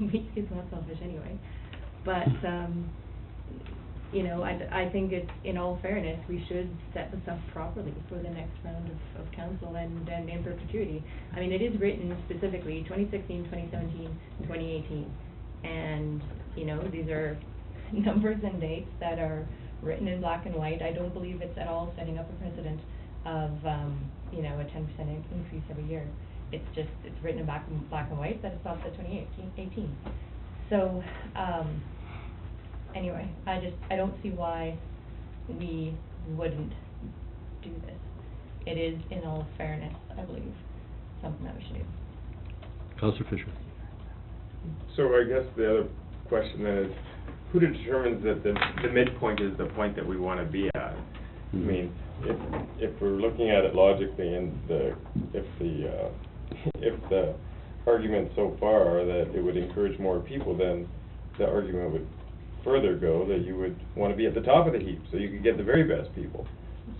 a week is not selfish anyway. But I think it's, in all fairness, we should set this up properly for the next round of council and in perpetuity. I mean, it is written specifically 2016, 2017, and 2018. And, these are numbers and dates that are written in black and white. I don't believe it's at all setting up a precedent of, a 10% increase every year. It's written in black and white that it stops at 2018. So, anyway, I don't see why we wouldn't do this. It is, in all fairness, I believe, something that we should do. Councilor Fisher? So I guess the other question then is, who determines that the midpoint is the point that we want to be at? I mean, if we're looking at it logically, and if the argument so far are that it would encourage more people, then the argument would further go that you would want to be at the top of the heap so you could get the very best people.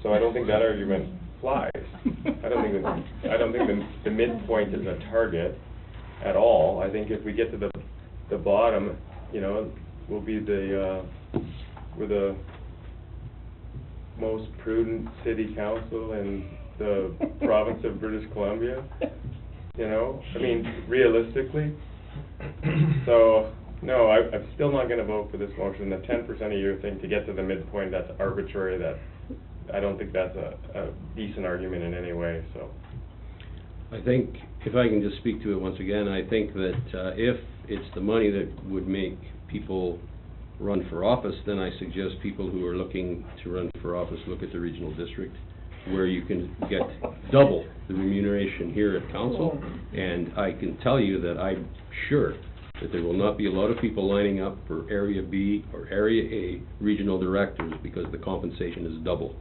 So I don't think that argument flies. I don't think the midpoint is a target at all. I think if we get to the bottom, we'll be we're the most prudent city council in the province of British Columbia. Realistically. So, no, I'm still not going to vote for this motion. The 10% a year thing to get to the midpoint, that's arbitrary. I don't think that's a decent argument in any way, so. I think, if I can just speak to it once again, I think that if it's the money that would make people run for office, then I suggest people who are looking to run for office look at the regional district, where you can get double the remuneration here at council. And I can tell you that I'm sure that there will not be a lot of people lining up for Area B or Area A regional directors because the compensation is double.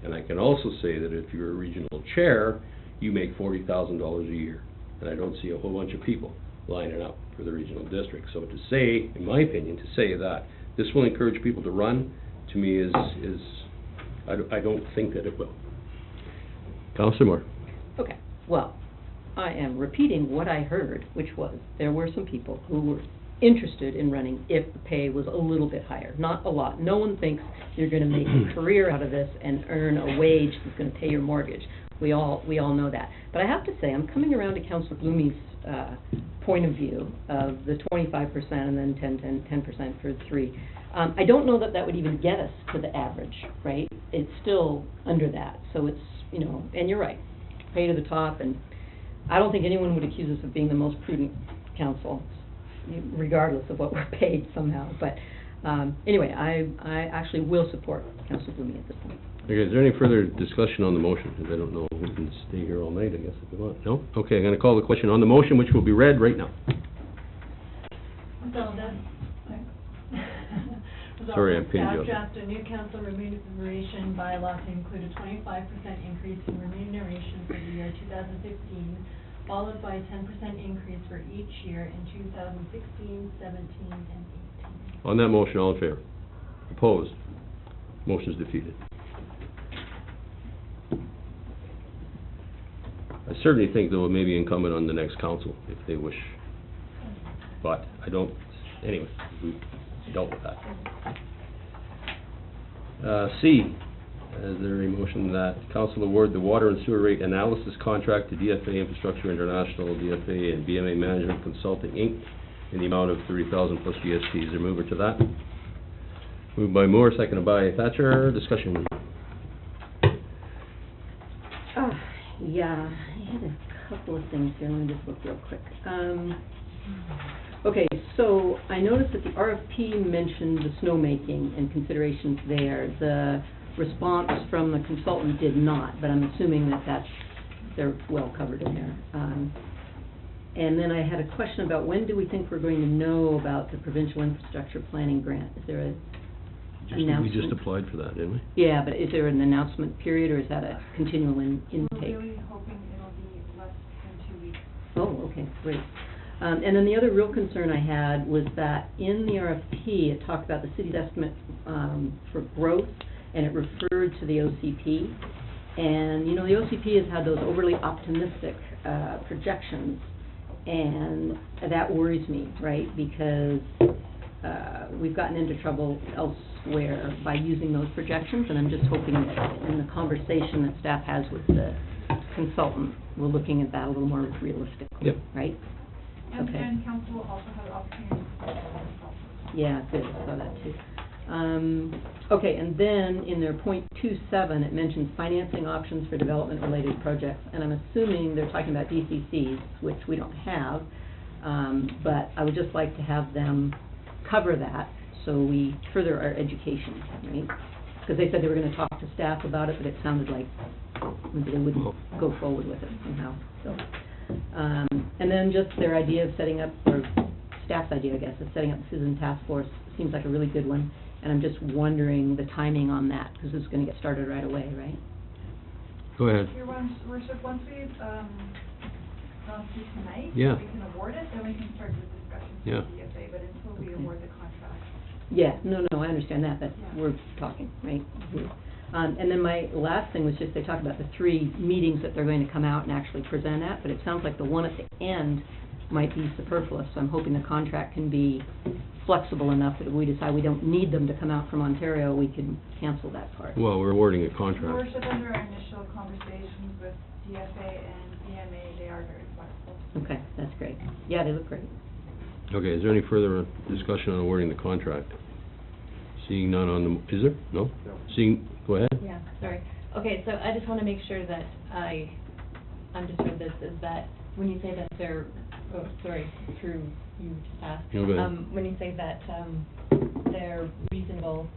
And I can also say that if you're a regional chair, you make $40,000 a year. And I don't see a whole bunch of people lining up for the regional district. So to say, in my opinion, to say that this will encourage people to run, to me I don't think that it will. Councilor Moore. Okay, well, I am repeating what I heard, which was, there were some people who were interested in running if the pay was a little bit higher, not a lot. No one thinks you're gonna make a career out of this and earn a wage that's gonna pay your mortgage. We all know that. But I have to say, I'm coming around to Councillor Bloomy's, point of view of the 25% and then 10% for 3. I don't know that that would even get us to the average, right? It's still under that, so it's, you know, and you're right, pay to the top, and I don't think anyone would accuse us of being the most prudent council, regardless of what we're paid somehow, but, anyway, I actually will support Councillor Bloomy at this point. Okay, is there any further discussion on the motion? Because I don't know, we can stay here all night, I guess, if you want. No? Okay, I'm gonna call the question on the motion, which will be read right now. Sorry, I'm pinned you. Draft a new council remuneration bylaw to include a 25% increase in remuneration for the year 2015, followed by a 10% increase for each year in 2016, 17, and 18. On that motion, all in favor? Opposed? Motion is defeated. I certainly think, though, it may be incumbent on the next council if they wish. But I don't, anyway, we've dealt with that. C, is there a motion that council award the water and sewer rate analysis contract to DFA Infrastructure International, DFA and BMA Management Consulting, Inc. in the amount of $30,000 plus GST? Is there a mover to that? Moved by Moore, seconded by Thatcher. Discussion. Yeah, I had a couple of things here, let me just look real quick. Okay, so I noticed that the RFP mentioned the snowmaking and considerations there. The response from the consultant did not, but I'm assuming that they're well covered in there. And then I had a question about when do we think we're going to know about the provincial infrastructure planning grant? Is there a announcement? We just applied for that, didn't we? Yeah, but is there an announcement period, or is that a continual intake? We're really hoping it'll be less than 2 weeks. Oh, okay, great. And then the other real concern I had was that in the RFP, it talked about the city's estimate for growth, and it referred to the OCP. And, you know, the OCP has had those overly optimistic projections, and that worries me, right? Because we've gotten into trouble elsewhere by using those projections, and I'm just hoping that in the conversation that staff has with the consultant, we're looking at that a little more realistically, Yep. right? Okay. And council will also have the opportunity to consult with the consultant. Yeah, good, I saw that too. Okay, and then in their point 2.7, it mentions financing options for development-related projects, and I'm assuming they're talking about DCCs, which we don't have, but I would just like to have them cover that so we further our education, right? Because they said they were going to talk to staff about it, but it sounded like maybe they wouldn't go forward with it somehow, so. And then just their idea of setting up, or staff's idea, I guess, of setting up the citizen task force seems like a really good one. And I'm just wondering the timing on that, because it's going to get started right away, right? Go ahead. Your worship, once we've gone through tonight, Yeah. we can award it, then we can start the discussion Yeah. with the DFA, but until we award the contract. Yeah, no, I understand that, but Yeah. we're talking, right? And then my last thing was just they talked about the 3 meetings that they're going to come out and actually present at, but it sounds like the one at the end might be superfluous, so I'm hoping the contract can be flexible enough that if we decide we don't need them to come out from Ontario, we can cancel that part. Well, we're awarding a Your contract. worship, under our initial conversations with DFA and BMA, they are very flexible. Okay, that's great. Yeah, they look great. Okay, is there any further discussion on awarding the contract? Seeing none on the, is there? No? No. Seeing, go ahead. Yeah, sorry. Okay, so I just want to make sure that I understood this, is that when you say that they're, oh, sorry, through you just asked. No, go ahead. When you say that they're reasonable,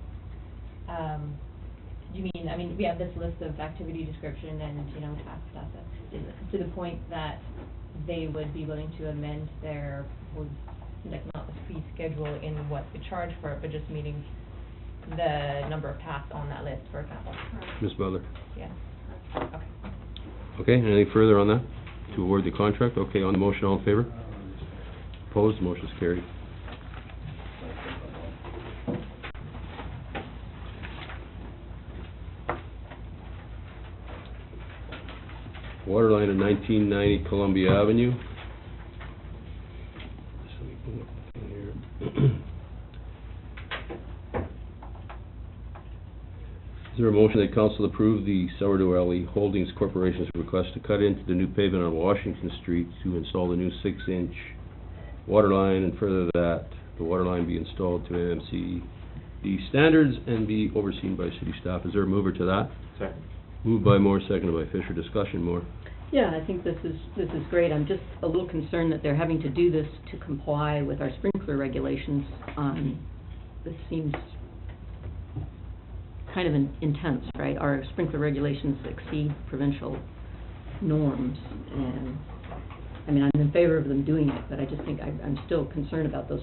you mean, I mean, we have this list of activity description and, you know, task stuff, to the point that they would be willing to amend their, like, not the fee schedule in what they charge for it, but just meaning the number of tasks on that list, for example. Ms. Butler. Yeah. Okay. Okay, anything further on that? To award the contract? Okay, on the motion, all in favor? Opposed, motion is carried. Water line at 1990 Columbia Avenue. So we can look here. Is there a motion that council approve the Sourdough Alley Holdings Corporation's request to cut into the new pavement on Washington Street to install the new 6-inch water line, and further that the water line be installed to AMCD standards and be overseen by city staff? Is there a mover to that? Second. Moved by Moore, seconded by Fisher. Discussion, Moore. Yeah, I think this is great. I'm just a little concerned that they're having to do this to comply with our sprinkler regulations. This seems kind of intense, right? Our sprinkler regulations exceed provincial norms, and, I mean, I'm in favor of them doing it, but I just think I'm still concerned about those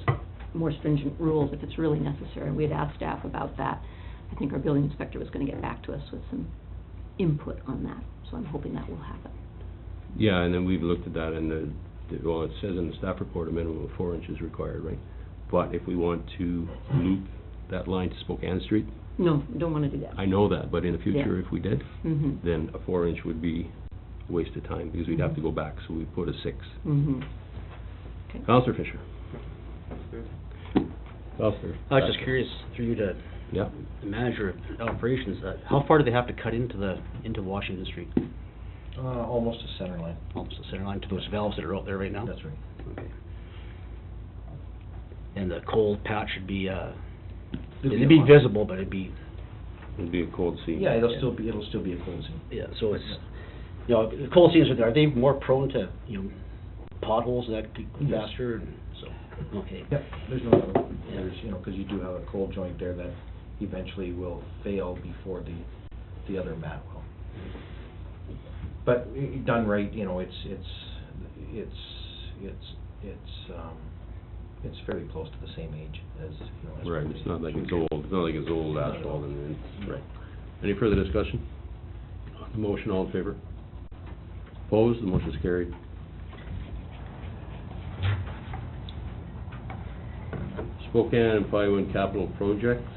more stringent rules if it's really necessary. We had asked staff about that. I think our building inspector was going to get back to us with some input on that, so I'm hoping that will happen. Yeah, and then we've looked at that, and well, it says in the staff report a minimum of 4 inches required, right? But if we want to loop that line to Spokane Street, No, don't want to do that. I know that, but in the future, Yeah. if we did, Mm-hmm. then a 4-inch would be a waste of time, because we'd have to go back, so we put a 6. Mm-hmm. Okay. Counselor Fisher. That's good. Counselor. I was just curious, through you to Yeah. the manager of operations, how far do they have to cut into Washington Street? Almost a center line. Almost the center line to those valves that are out there right now? That's right. Okay. And the cold patch should be, It'll it'd be a- visible, but it'd be, It'd be a cold seam. Yeah, it'll still be a cold seam. yeah, so it's, you know, the cold seams are they more prone to, you know, potholes that could go Yes. faster, and so, okay. Yep, there's no doubt. There's, you know, because you do have a cold joint there that eventually will fail before the other mat will. But done right, you know, it's fairly close to the same age as, you know, as. Right, it's not like it's old asphalt and, right. Any further discussion? On the motion, all in favor? Opposed, the motion is carried. Spokane and Plywood capital projects.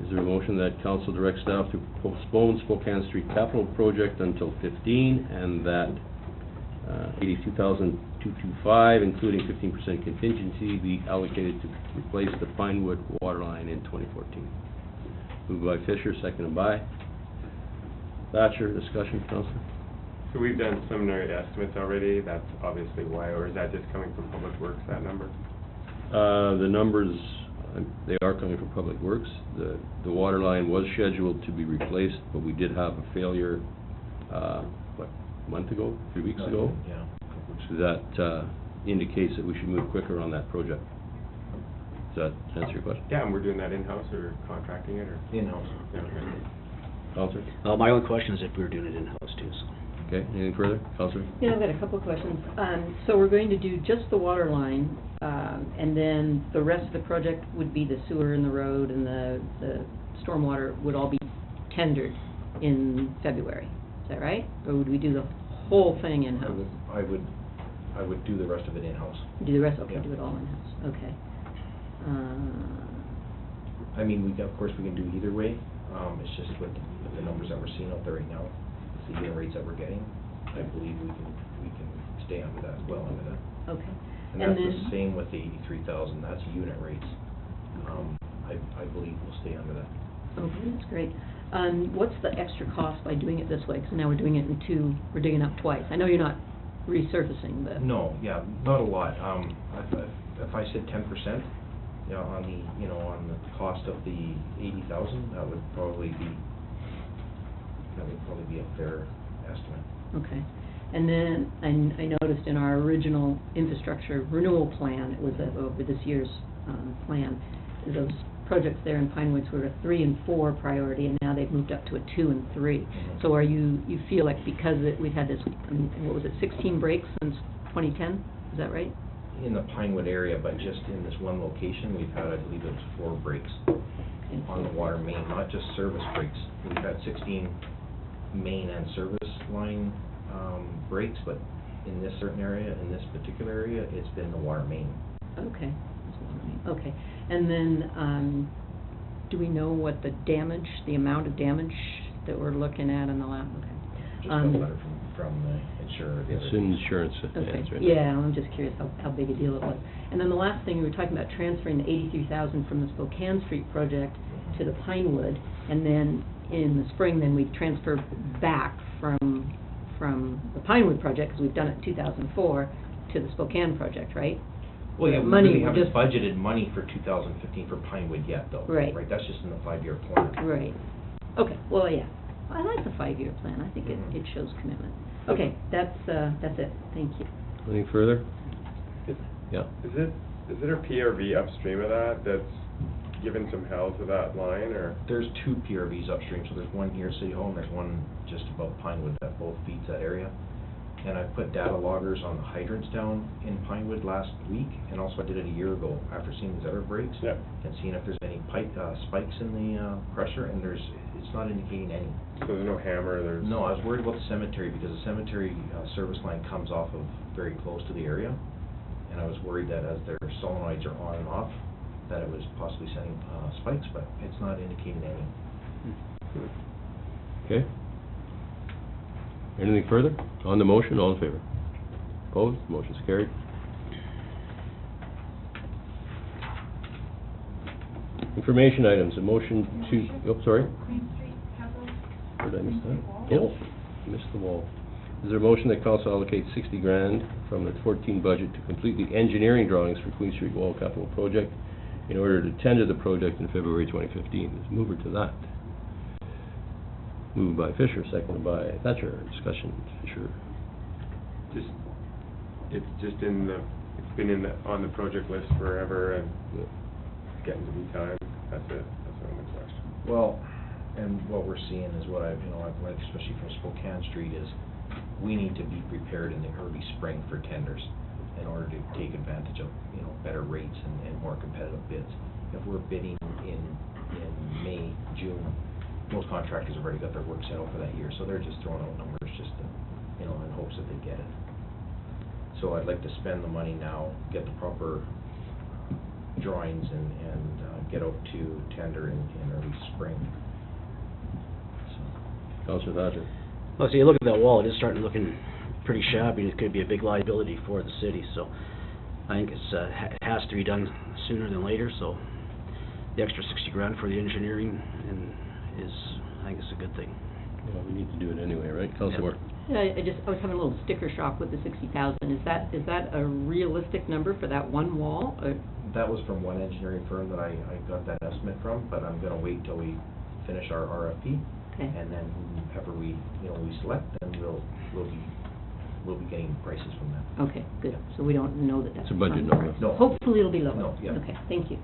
Is there a motion that council directs staff to postpone Spokane Street capital project until 15, and that $82,225, including 15% contingency, be allocated to replace the Pinewood water line in 2014? Moved by Fisher, seconded by Thatcher. Discussion, councilor? So we've done preliminary estimates already, that's obviously why, or is that just coming from Public Works, that number? The numbers, they are coming from Public Works. The water line was scheduled to be replaced, but we did have a failure, a month ago, 3 weeks ago? Yeah. So that indicates that we should move quicker on that project. Does that answer your question? Yeah, and we're doing that in-house or contracting it, or? In-house. Yeah, okay. Counselor? My only question is if we were doing it in-house too, so. Okay, anything further? Counselor? Yeah, I've got a couple of questions. So we're going to do just the water line, and then the rest of the project would be the sewer and the road, and the stormwater would all be tendered in February. Is that right? Or would we do the whole thing in-house? I would do the rest of it in-house. Do the rest? Okay, Yeah. do it all in-house. Okay. I mean, of course, we can do either way. It's just with the numbers that we're seeing out there right now, the unit rates that we're getting, I believe we can stay under that, well under that. Okay. And that's the same with the 83,000, that's unit rates. I believe we'll stay under that. Okay, that's great. What's the extra cost by doing it this way? Because now we're doing it we're digging up twice. I know you're not resurfacing, but... No, yeah, not a lot. If I said 10%, yeah, on the cost of the 80,000, that would probably be a fair estimate. Okay. And then I noticed in our original infrastructure renewal plan, it was over this year's plan, those projects there in Pinewoods were a 3 and 4 priority, and now they've moved up to a 2 and 3. Mhm. So you feel like because we've had this, what was it, 16 breaks since 2010? Is that right? In the Pinewood area, but just in this one location, we've had, I believe it was 4 breaks Okay. on the water main, not just service breaks. We've had 16 main and service line breaks, but in this certain area, in this particular area, it's been the water main. Okay. Okay. And then, do we know what the amount of damage that we're looking at in the lab? Okay. just got a letter from the insurer the other It's day. insurance. Okay, answer. yeah, I'm just curious how big a deal it was. And then the last thing, we were talking about transferring the 83,000 from the Spokane Street project to the Pinewood, and then in the spring, then we transfer back from the Pinewood project, because we've done it in 2004, to the Spokane project, right? Well, yeah, we Money really will haven't just- budgeted money for 2015 for Pinewood yet, though. Right. Right, that's just in the 5-year plan. Right. Okay, well, yeah. I like the 5-year plan. I think it shows commitment. Okay, that's it. Thank you. Anything further? Is Yeah. it a PRV upstream of that that's given some hell to that line, or? There's 2 PRVs upstream, so there's one here at City Hall, and there's one just above Pinewood that both feeds that area. And I put data loggers on the hydrants down in Pinewood last week, and also I did it a year ago after seeing these other breaks. Yeah. And seeing if there's any spikes in the pressure, and it's not indicating any. So there's no hammer, there's? No, I was worried about the cemetery, because the cemetery service line comes off of very close to the area, and I was worried that as their solenoids are on and off, that it was possibly sending spikes, but it's not indicating any. Okay. Anything further? On the motion, all in favor? Opposed? Motion's carried. Information items, a motion to, oh, sorry. Queen Street capital. Did I miss Queen that? Street wall. Oh, missed the wall. Is there a motion that council allocates 60 grand from the 14 budget to complete the engineering drawings for Queen Street Wall capital project in order to tender the project in February 2015? There's a mover to that. Moved by Fisher, seconded by Thatcher. Discussion, Fisher. It's been on the project list forever, and it's getting to be time. That's it. That's my only question. Well, and what we're seeing is what I've read, especially from Spokane Street, is we need to be prepared in the early spring for tenders in order to take advantage of, better rates and more competitive bids. If we're bidding in May, June, most contractors have already got their work set out for that year, so they're just throwing out numbers just to, in hopes that they get it. So I'd like to spend the money now, get the proper drawings and get out to tender in early spring. So. Councillor Thatcher. Well, so you look at that wall, it is starting looking pretty shabby, and it could be a big liability for the city, so I think it has to be done sooner than later, so the extra 60 grand for the engineering I think it's a good thing. Well, we need to do it anyway, right? Councillor Moore. Yeah, I was having a little sticker shock with the 60,000. Is that a realistic number for that one wall? Or? That was from one engineering firm that I got that estimate from, but I'm gonna wait till we finish our RFP. Okay. And then whoever we select, then we'll be getting prices from them. Okay, good. So we don't know that that's... It's a budget number. No. Hopefully it'll be lower. No, yeah. Okay, thank you.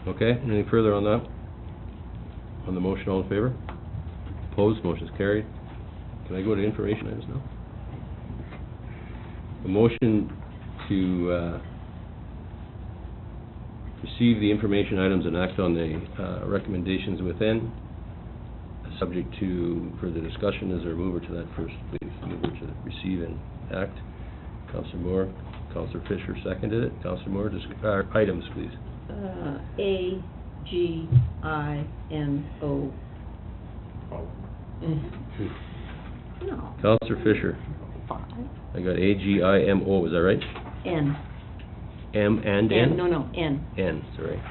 Okay, anything further on that? On the motion, all in favor? Opposed, motion's carried. Can I go to information items now? A motion to receive the information items and act on the recommendations within, subject to further discussion. Is there a mover to that first, please? Mover to receive and act. Councillor Moore. Councillor Fisher seconded it. Councillor Moore, items, please. A, G, I, N, O. No. Councillor Fisher. 5. I got A-G-I-M-O, is that right? N. M and N? No, N. N, sorry.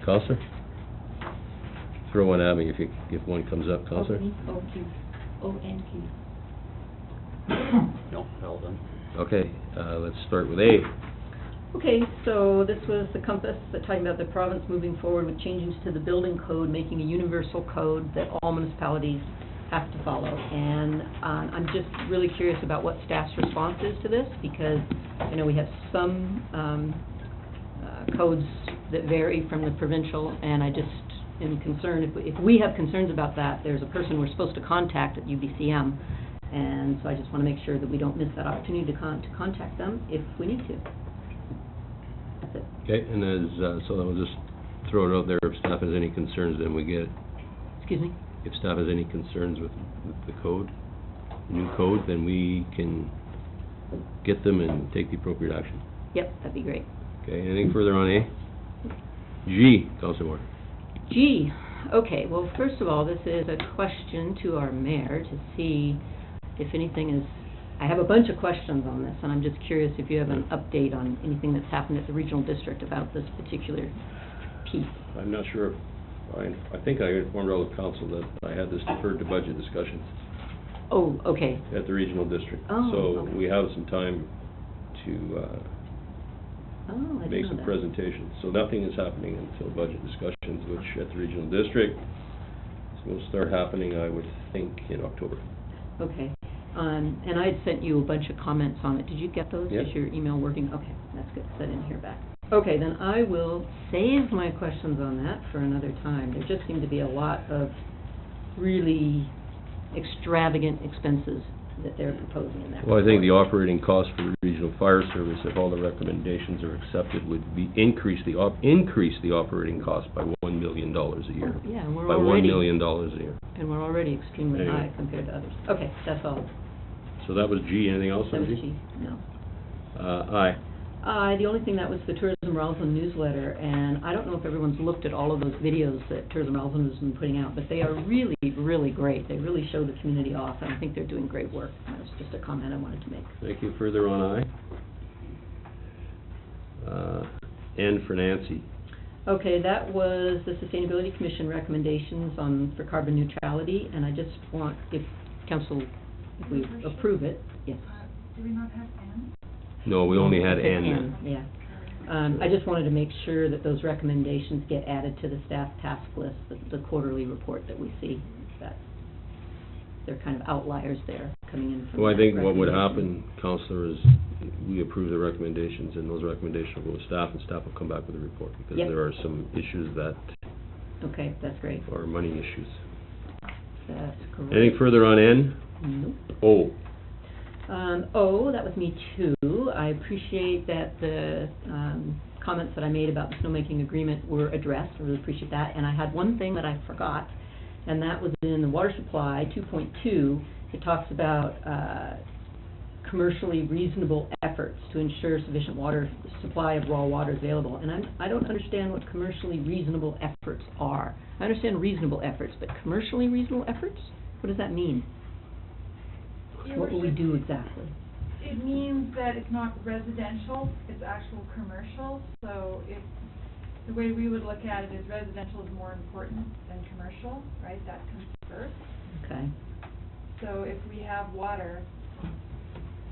Councillor? Throw one at me if one comes up, Councillor. O-Q. O-N-Q. No, well done. Okay, let's start with A. Okay, so this was the compass that talking about the province moving forward with changes to the building code, making a universal code that all municipalities have to follow. And I'm just really curious about what staff's response is to this, because we have some codes that vary from the provincial, and I just am concerned, if we have concerns about that, there's a person we're supposed to contact at UBCM, and so I just want to make sure that we don't miss that opportunity to contact them if we need to. That's it. Okay, and so we'll just throw it out there. If staff has any concerns, then we get it. Excuse me? If staff has any concerns with the code, the new code, then we can get them and take the appropriate action. Yep, that'd be great. Okay, anything further on A? G, Councillor Moore. G, okay, well, first of all, this is a question to our mayor to see if anything is, I have a bunch of questions on this, and I'm just curious if you have an update on anything that's happened at the regional district about this particular piece. I'm not sure, I think I informed all of council that I had this deferred to budget discussions Oh, okay. at the regional district. Oh, So okay. we have some time to, Oh, I make didn't know some that. presentations. So nothing is happening until budget discussions, which at the regional district will start happening, I would think, in October. Okay. And I had sent you a bunch of comments on it. Did you get those? Yeah. Is your email working? Okay, that's good, 'cause I didn't hear back. Okay, then I will save my questions on that for another time. There just seem to be a lot of really extravagant expenses that they're proposing in that Well, I think the report. operating cost for the regional fire service, if all the recommendations are accepted, would be increase the operating cost by $1 million a year. Yeah, and we're By $1 already, million a year. and we're already extremely Anyway. high compared to others. Okay, that's all. So that was G. Anything else That on was G? G, no. Aye. The only thing that was the Tourism Rossland newsletter, and I don't know if everyone's looked at all of those videos that Tourism Rossland has been putting out, but they are really, really great. They really show the community off, and I think they're doing great work. That was just a comment I wanted to make. Thank you. Further on I. N for Nancy. Okay, that was the Sustainability Commission recommendations for carbon neutrality, and I just want, if council, if we approve it, yes. Do we not have N? No, we only had It said N. yeah. I just wanted to make sure that those recommendations get added to the staff task list, the quarterly report that we see, that they're kind of outliers there coming in from Well, I that think what would recommendation. happen, Counselor, is we approve the recommendations, and those recommendations will go to staff, and staff will come back with a report, because Yep. there are some issues that Okay, that's great. are money issues. That's correct. Anything further on N? Nope. O. That was me too. I appreciate that the, comments that I made about the snowmaking agreement were addressed. I really appreciate that. And I had one thing that I forgot, and that was in the water supply, 2.2. It talks about, commercially reasonable efforts to ensure sufficient water, supply of raw water available. And I don't understand what commercially reasonable efforts are. I understand reasonable efforts, but commercially reasonable efforts? What does that mean? What will we do exactly? It means that it's not residential, it's actual commercial, so if, the way we would look at it is residential is more important than commercial, right? That comes first. Okay. So if we have water,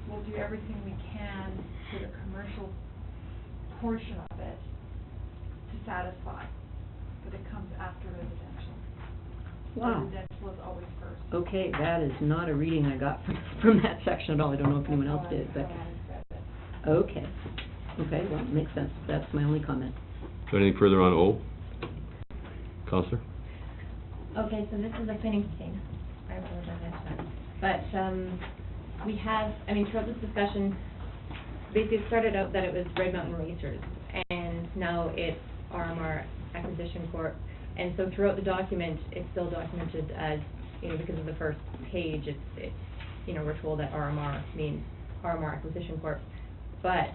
we'll do everything we can for the commercial portion of it to satisfy, but it comes after residential. Wow. Residential is always first. Okay, that is not a reading I got from that section at all. I don't know if anyone else did, but, okay. Okay, well, it makes sense. That's my only comment. So anything further on O? Counselor? Okay, so this is a pinning thing. I apologize, I have but, we have, I mean, throughout this discussion, basically it started out that it was Red Mountain Racers, and now it's RMR Acquisition Corp. And so throughout the document, it's still documented as, you know, because of the first page, it's, you know, we're told that RMR means RMR Acquisition Corp. But,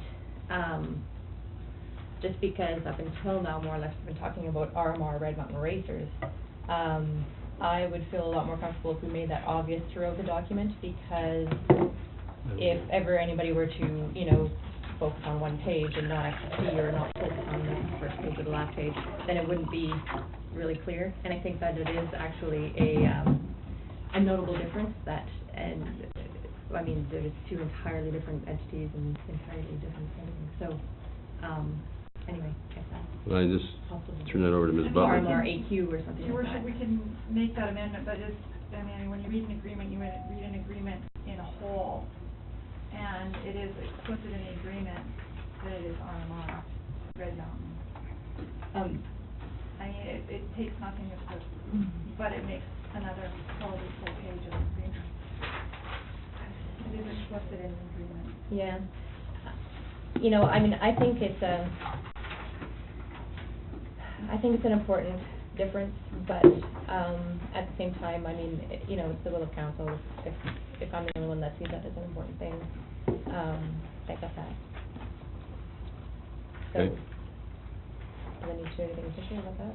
just because up until now, more or less, we've been talking about RMR Red Mountain Racers, I would feel a lot more comfortable if we made that obvious throughout the document, because if ever anybody were to, you know, focus on one page and not actually see or not focus on the first page or the last page, then it wouldn't be really clear. And I think that it is actually a notable difference that, and, I mean, there's two entirely different entities and entirely different things. So, anyway, if that's Well, I just possible. turn that over to Ms. Butler. RMR AQ or something Your like that. Worship, we can make that amendment, but just, I mean, when you read an agreement, you read an agreement in a whole, and it is explicit in the agreement that it is RMR, Red Mountain. I mean, it takes nothing of this, but it makes another probably full page of agreement. It is explicit in the agreement. Yeah. You know, I mean, I think it's an important difference, but, at the same time, I mean, you know, it's the will of council. If I'm the only one that sees that as an important thing, I get that. So, Okay. do I need to do anything official about that?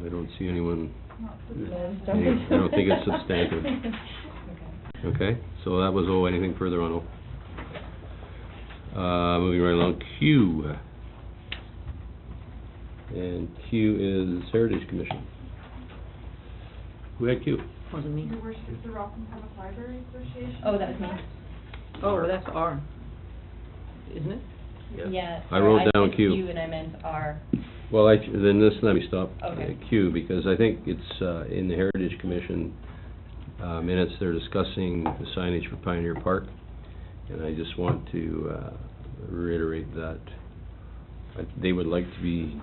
I don't see anyone, Not No, I don't think it's substantive. Okay. Okay, so that was O. Anything further on O? Moving right along, Q. And Q is Heritage Commission. Who had Q? Wasn't me. Your worship, it's the Rossland Public Library Association. Oh, that was me. Oh, that's R, isn't it? Yeah. I wrote down said Q. Q and I meant R. Well, then let me stop Okay. Q, because I think it's, in the Heritage Commission, minutes, they're discussing the signage for Pioneer Park, and I just want to, reiterate that they would like to be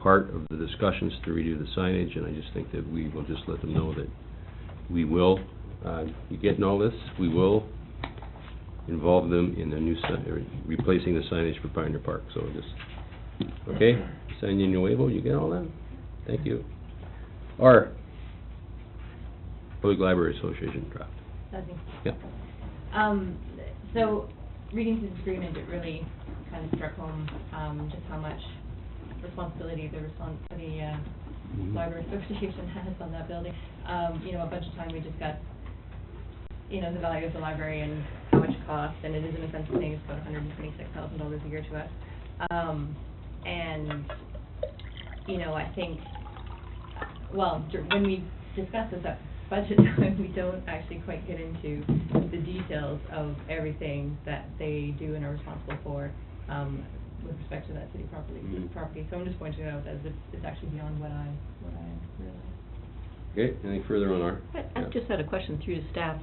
part of the discussions to redo the signage, and I just think that we will just let them know that we will, you getting all this? We will involve them in the new replacing the signage for Pioneer Park, so just, okay? San Nuevo, you get all that? Thank you. R, Public Library Association draft. That's me. Yep. So, reading through this agreement, it really kind of struck home, just how much responsibility the Library Association has on that building. You know, a bunch of time we discussed, you know, the value of the library and how much it costs, and it is an expensive thing. It's about $126,000 a year to us. And, you know, I think, well, when we discuss this at budget time, we don't actually quite get into the details of everything that they do and are responsible for, with respect to that city property. So I'm just pointing it out as it's actually beyond what I realized. Okay, anything further on R? I just had a question through the staff.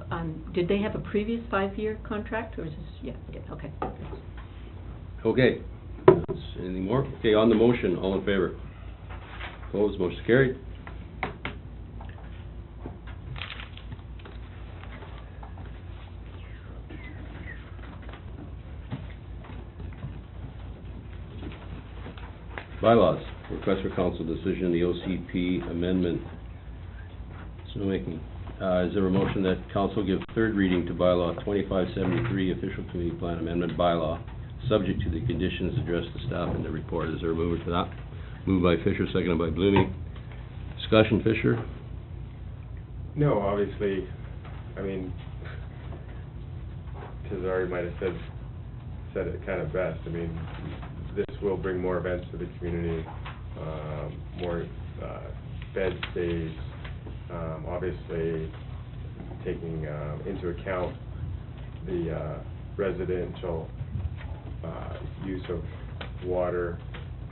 Did they have a previous 5-year contract, or is this, yeah, okay. Okay. Anything more? Okay, on the motion, all in favor? Opposed, motion carried. Bylaws, request for council decision, the OCP amendment. Snowmaking. Is there a motion that council give third reading to bylaw 2573, official community plan amendment bylaw, subject to the conditions addressed to staff in the report? Is there a mover to that? Moved by Fisher, seconded by Blumey. Discussion, Fisher? No, obviously, I mean, Tazari might have said it kind of best. I mean, this will bring more events to the community, more bed stays, obviously taking into account the residential use of water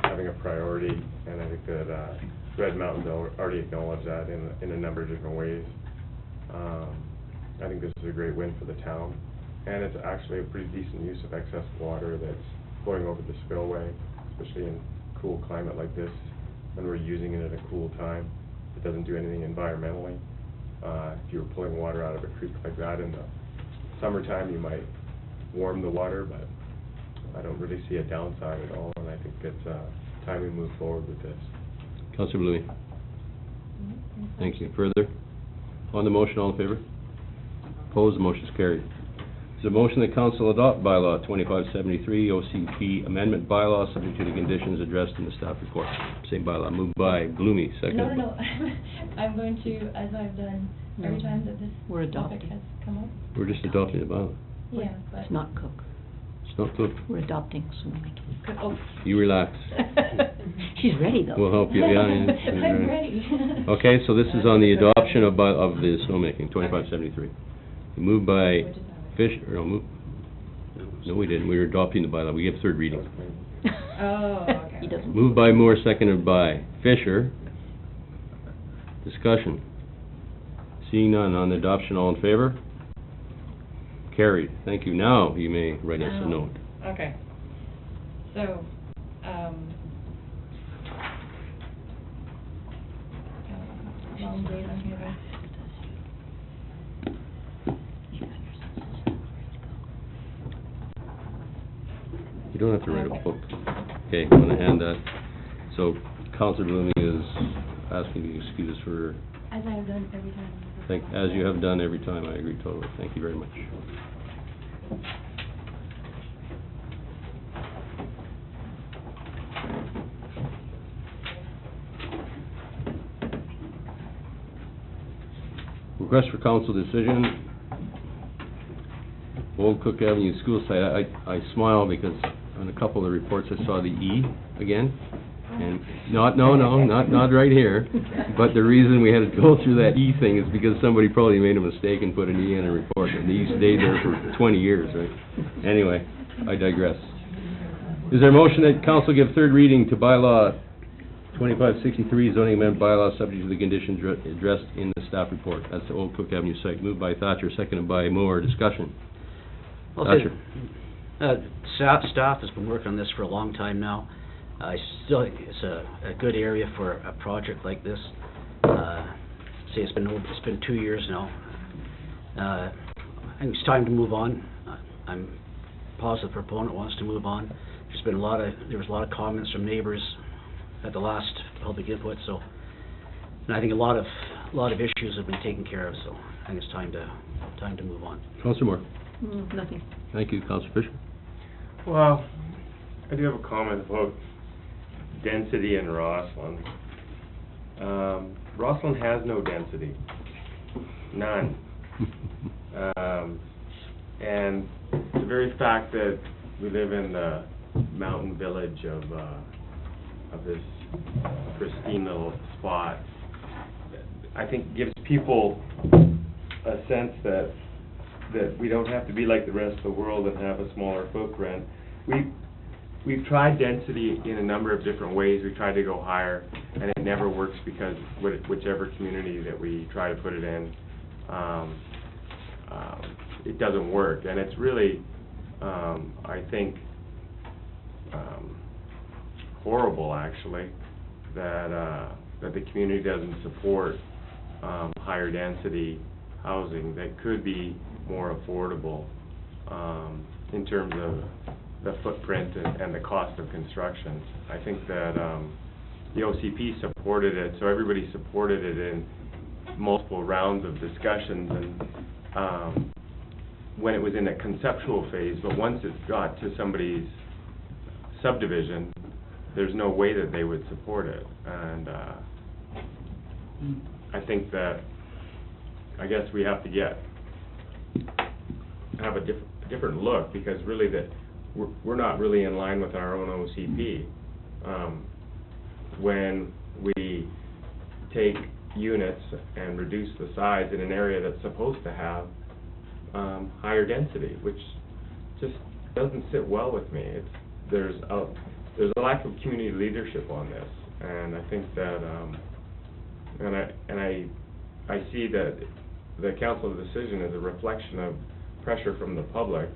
having a priority, and I think that Red Mountain's already acknowledged that in a number of different ways. I think this is a great win for the town, and it's actually a pretty decent use of excess water that's going over the spillway, especially in a cool climate like this, when we're using it at a cool time. It doesn't do anything environmentally. If you were pulling water out of a creek like that in the summertime, you might warm the water, but I don't really see a downside at all, and I think it's time we move forward with this. Councilor Blumey. Thank you. Further? On the motion, all in favor? Opposed, the motion is carried. Is there a motion that council adopt bylaw 2573, OCP amendment bylaw, subject to the conditions addressed in the staff report? Same bylaw. Moved by Blumey, seconded No. I'm going to, as I've done every time that this We're topic adopting. has come up. We're just adopting the bylaw. Yeah, but. It's not Cook. It's not cooked. We're adopting snowmaking. Oh. You relax. She's ready, though. We'll help you, yeah. I'm ready. Okay, so this is on the adoption of the snowmaking, 2573. Moved by Which is Fish, no, we didn't. We were adopting the bylaw. We have third reading. Oh, okay. He doesn't. Moved by Moore, seconded by Fisher. Discussion. Seeing none on the adoption, all in favor? Carried. Thank you. Now you may write us a note. Okay. So, long day on here. You don't have to write a book. Okay, I'm gonna hand that. So Councilor Blooming is asking you to excuse us for, As I have done every time. as you have done every time. I agree totally. Thank you very much. Request for council decision, Old Cook Avenue School site, I smile because on a couple of the reports I saw the E again. And not right here, but the reason we had to go through that E thing is because somebody probably made a mistake and put an E in a report, and the E stayed there for 20 years, right? Anyway, I digress. Is there a motion that council give third reading to bylaw 2563 zoning amendment bylaw subject to the conditions addressed in the staff report? That's the Old Cook Avenue site. Moved by Thatcher, seconded by Moore. Discussion. Thatcher. Staff has been working on this for a long time now. I still think it's a good area for a project like this. Say it's been 2 years now. I think it's time to move on. I'm positive the proponent wants to move on. There was a lot of comments from neighbors at the last public input, so, and I think a lot of issues have been taken care of, so I think it's time to move on. Councillor Moore. Nothing. Thank you, Councillor Fisher. Well, I do have a comment about density in Rossland. Rossland has no density. None. And the very fact that we live in the mountain village of this pristine little spot, I think gives people a sense that we don't have to be like the rest of the world and have a smaller footprint. We've tried density in a number of different ways. We tried to go higher, and it never works because whichever community that we try to put it in, it doesn't work. And it's really, I think, horrible actually that the community doesn't support higher density housing that could be more affordable in terms of the footprint and the cost of construction. I think that the OCP supported it, so everybody supported it in multiple rounds of discussions, and when it was in a conceptual phase, but once it got to somebody's subdivision, there's no way that they would support it. And I think that, I guess we have to have a different look, because really that we're not really in line with our own OCP. When we take units and reduce the size in an area that's supposed to have higher density, which just doesn't sit well with me. There's a lack of community leadership on this, and I think that I see that the council decision is a reflection of pressure from the public,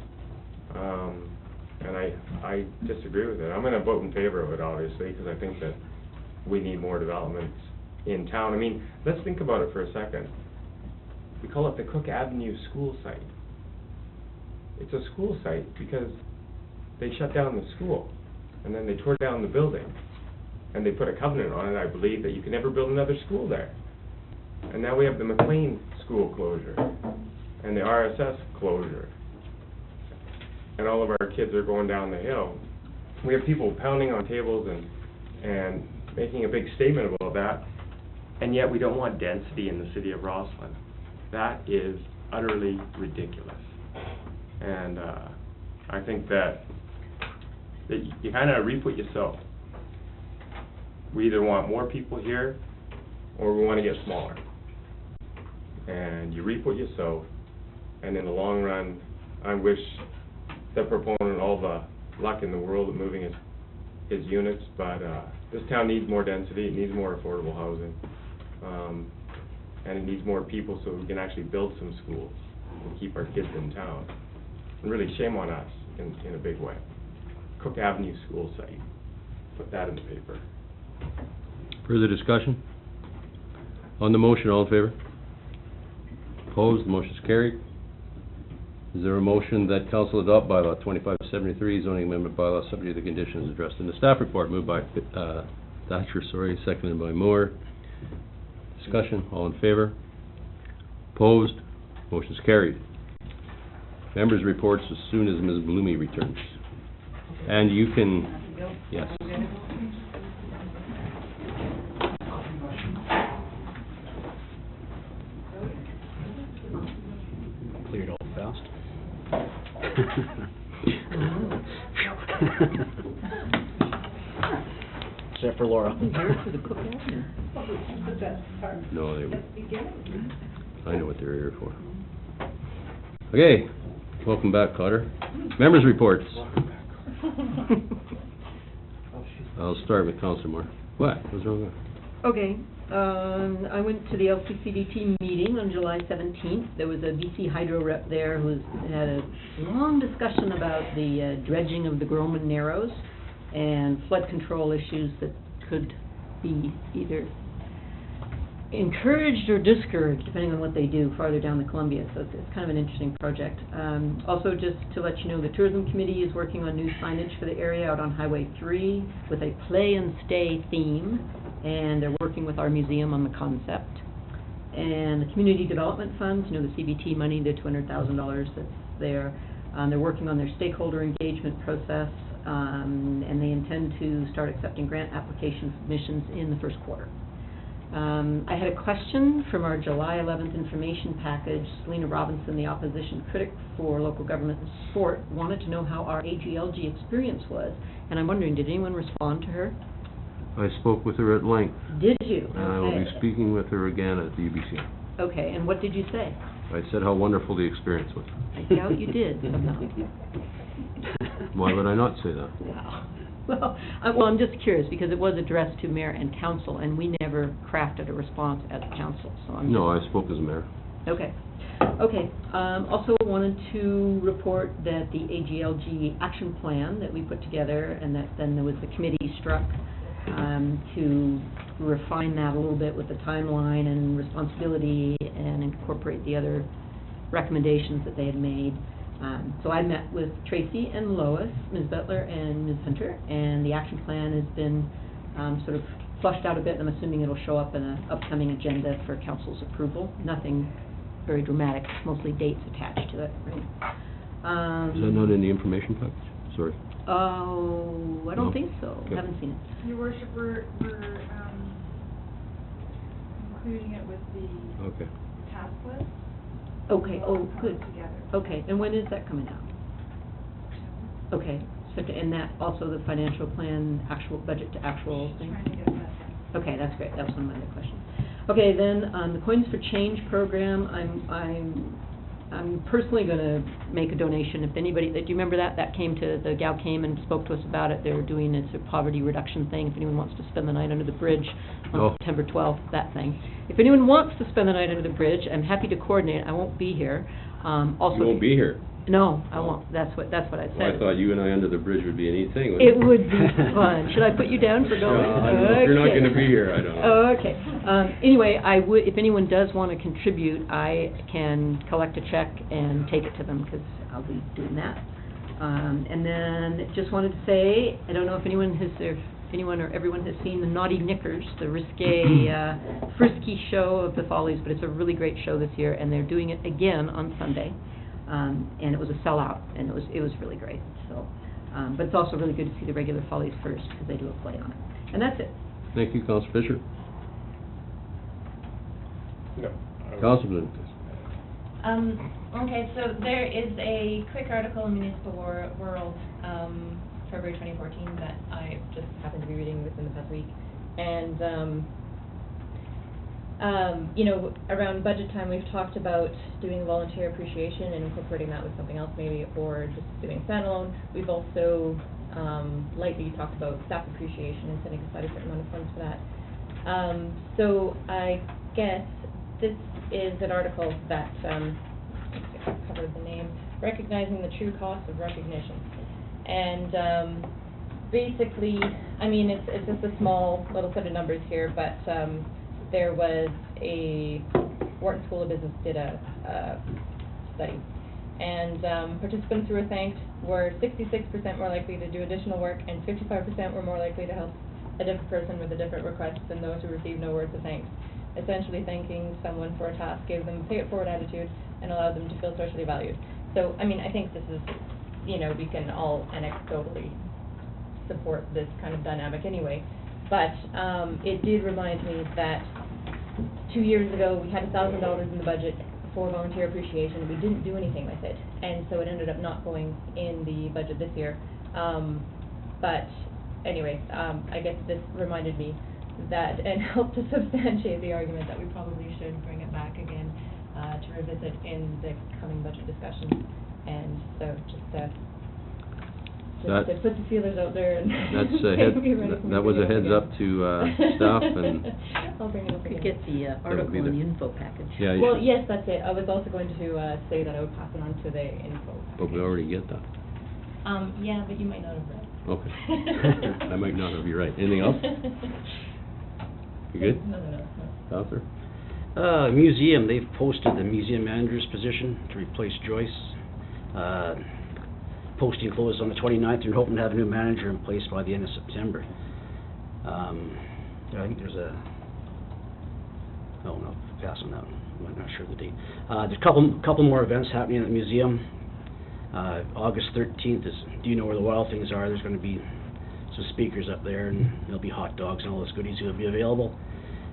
and I disagree with it. I'm going to vote in favor of it, obviously, because I think that we need more developments in town. I mean, let's think about it for a second. We call it the Cook Avenue school site. It's a school site because they shut down the school, and then they tore down the building, and they put a covenant on it, I believe, that you can never build another school there. And now we have the McLean school closure, and the RSS closure, and all of our kids are going down the hill. We have people pounding on tables and making a big statement about that, and yet we don't want density in the city of Rossland. That is utterly ridiculous. And I think that you kind of reap what you sow. We either want more people here, or we want to get smaller. And you reap what you sow, and in the long run, I wish the proponent all the luck in the world of moving his units, but this town needs more density, it needs more affordable housing, and it needs more people so we can actually build some schools and keep our kids in town. And really, shame on us in a big way. Cook Avenue school site, put that in the paper. Further discussion? On the motion, all in favor? Opposed? The motion is carried. Is there a motion that council adopt bylaw 2573, zoning amendment bylaw subject to the conditions addressed in the staff report? Moved by Thatcher, seconded by Moore. Discussion, all in favor? Opposed? Motion is carried. Members' reports as soon as Ms. Blumey returns. And you can, yes. Cleared out fast. Except for Laura. Here for the cookout. No, they were, I know what they're here for. Okay, welcome back, Cotter. Members' reports. I'll start with Councilor Moore. What? What's wrong with that? Okay, I went to the LCCDT meeting on July 17th. There was a BC Hydro rep there who had a long discussion about the dredging of the Groman Narrows and flood control issues that could be either encouraged or discouraged, depending on what they do farther down the Columbia. So it's kind of an interesting project. Also, just to let you know, the Tourism Committee is working on new signage for the area out on Highway 3 with a play and stay theme, and they're working with our museum on the concept. And the Community Development Funds, you know, the CBT money, the $200,000 that's there, they're working on their stakeholder engagement process, and they intend to start accepting grant application submissions in the first quarter. I had a question from our July 11th information package. Selena Robinson, the opposition critic for local government and sport, wanted to know how our AGLG experience was, and I'm wondering, did anyone respond to her? I spoke with her at length. Did you? And I will be Okay. speaking with her again at the UBC. Okay, and what did you say? I said how wonderful the experience was. I doubt you did, somehow. Why would I not say that? Well, I'm just curious, because it was addressed to mayor and council, and we never crafted a response as council, so I'm No, just... I spoke as mayor. Okay. Okay, also wanted to report that the AGLG action plan that we put together, and that then there was the committee struck to refine that a little bit with the timeline and responsibility and incorporate the other recommendations that they had made. So I met with Tracy and Lois, Ms. Butler and Ms. Hunter, and the action plan has been sort of flushed out a bit, and I'm assuming it'll show up in an upcoming agenda for council's approval. Nothing very dramatic, mostly dates attached to it, right? Is that not in the information package? Sorry. Oh, I don't No? think so. Okay. Haven't seen it. Your worship, we're including it with the Okay. task list. Okay, We'll oh, put good. it together. Okay, and when is that coming out? Okay, so, and that, also the financial plan, actual, budget to actual thing? Trying to get that done. Okay, that's great, that was one of my other questions. Okay, then, the Coins for Change program, I'm personally gonna make a donation, if anybody, do you remember that? That came to, the gal came and spoke to us about it, they were doing, it's a poverty reduction thing, if anyone wants to spend the night under the bridge on Oh. September 12th, that thing. If anyone wants to spend the night under the bridge, I'm happy to coordinate, I won't be here. Also. You won't be here. No, I won't, that's what I said. Well, I thought you and I under the bridge would be a neat thing, wouldn't It would be fun. Should I put you down for going? I don't know. If you're not Okay. gonna be here, I don't know. Okay. Anyway, I would, if anyone does want to contribute, I can collect a check and take it to them, because I'll be doing that. And then, just wanted to say, I don't know if anyone or everyone has seen the Naughty Knickers, the risque, frisky show of the Follies, but it's a really great show this year, and they're doing it again on Sunday. And it was a sellout, and it was really great, so. But it's also really good to see the regular Follies first, because they do a play on it. And that's it. Thank you, Councilor Fisher. No. Councilor Lucas. Okay, so there is a quick article in Municipal World, February 2014, that I just happened to be reading within the past week. And, you know, around budget time, we've talked about doing volunteer appreciation and incorporating that with something else maybe, or just doing standalone. We've also lightly talked about staff appreciation and setting aside a certain amount of funds for that. So I guess this is an article that, let's see if I covered the name, Recognizing the True Cost of Recognition. And basically, I mean, it's just a small little set of numbers here, but there was a, Wharton School of Business did a study, and participants who were thanked were 66% more likely to do additional work, and 55% were more likely to help a different person with a different request than those who received no words of thanks. Essentially, thanking someone for a task gave them a pay-it-forward attitude and allowed them to feel socially valued. So, I mean, I think this is, you know, we can all anecdotally support this kind of dynamic anyway. But it did remind me that 2 years ago, we had $1,000 in the budget for volunteer appreciation, we didn't do anything with it, and so it ended up not going in the budget this year. But anyway, I guess this reminded me that, and helped to substantiate the argument that we probably should bring it back again, to revisit in the coming budget discussions. And so just to put the feelers out there and That's a head, that was a heads up to, staff, and, I'll bring it up Could again. get the article be in the there. info package. yeah, you Well, should- yes, that's it. I was also going to say that I would pass it on to the info. but we already get that. Yeah, but you might not have read. Okay. I might not have, you're right. Anything else? You good? No. Counselor? Museum, they've posted the museum manager's position to replace Joyce. Posting closes on the 29th, and hoping to have a new manager in place by the end of September. I think there's a, oh no, pass on that one, I'm not sure of the date. There's a couple more events happening at the museum. August 13th is, do you know where the wild things are? There's gonna be some speakers up there, and there'll be hot dogs and all those goodies that'll be available.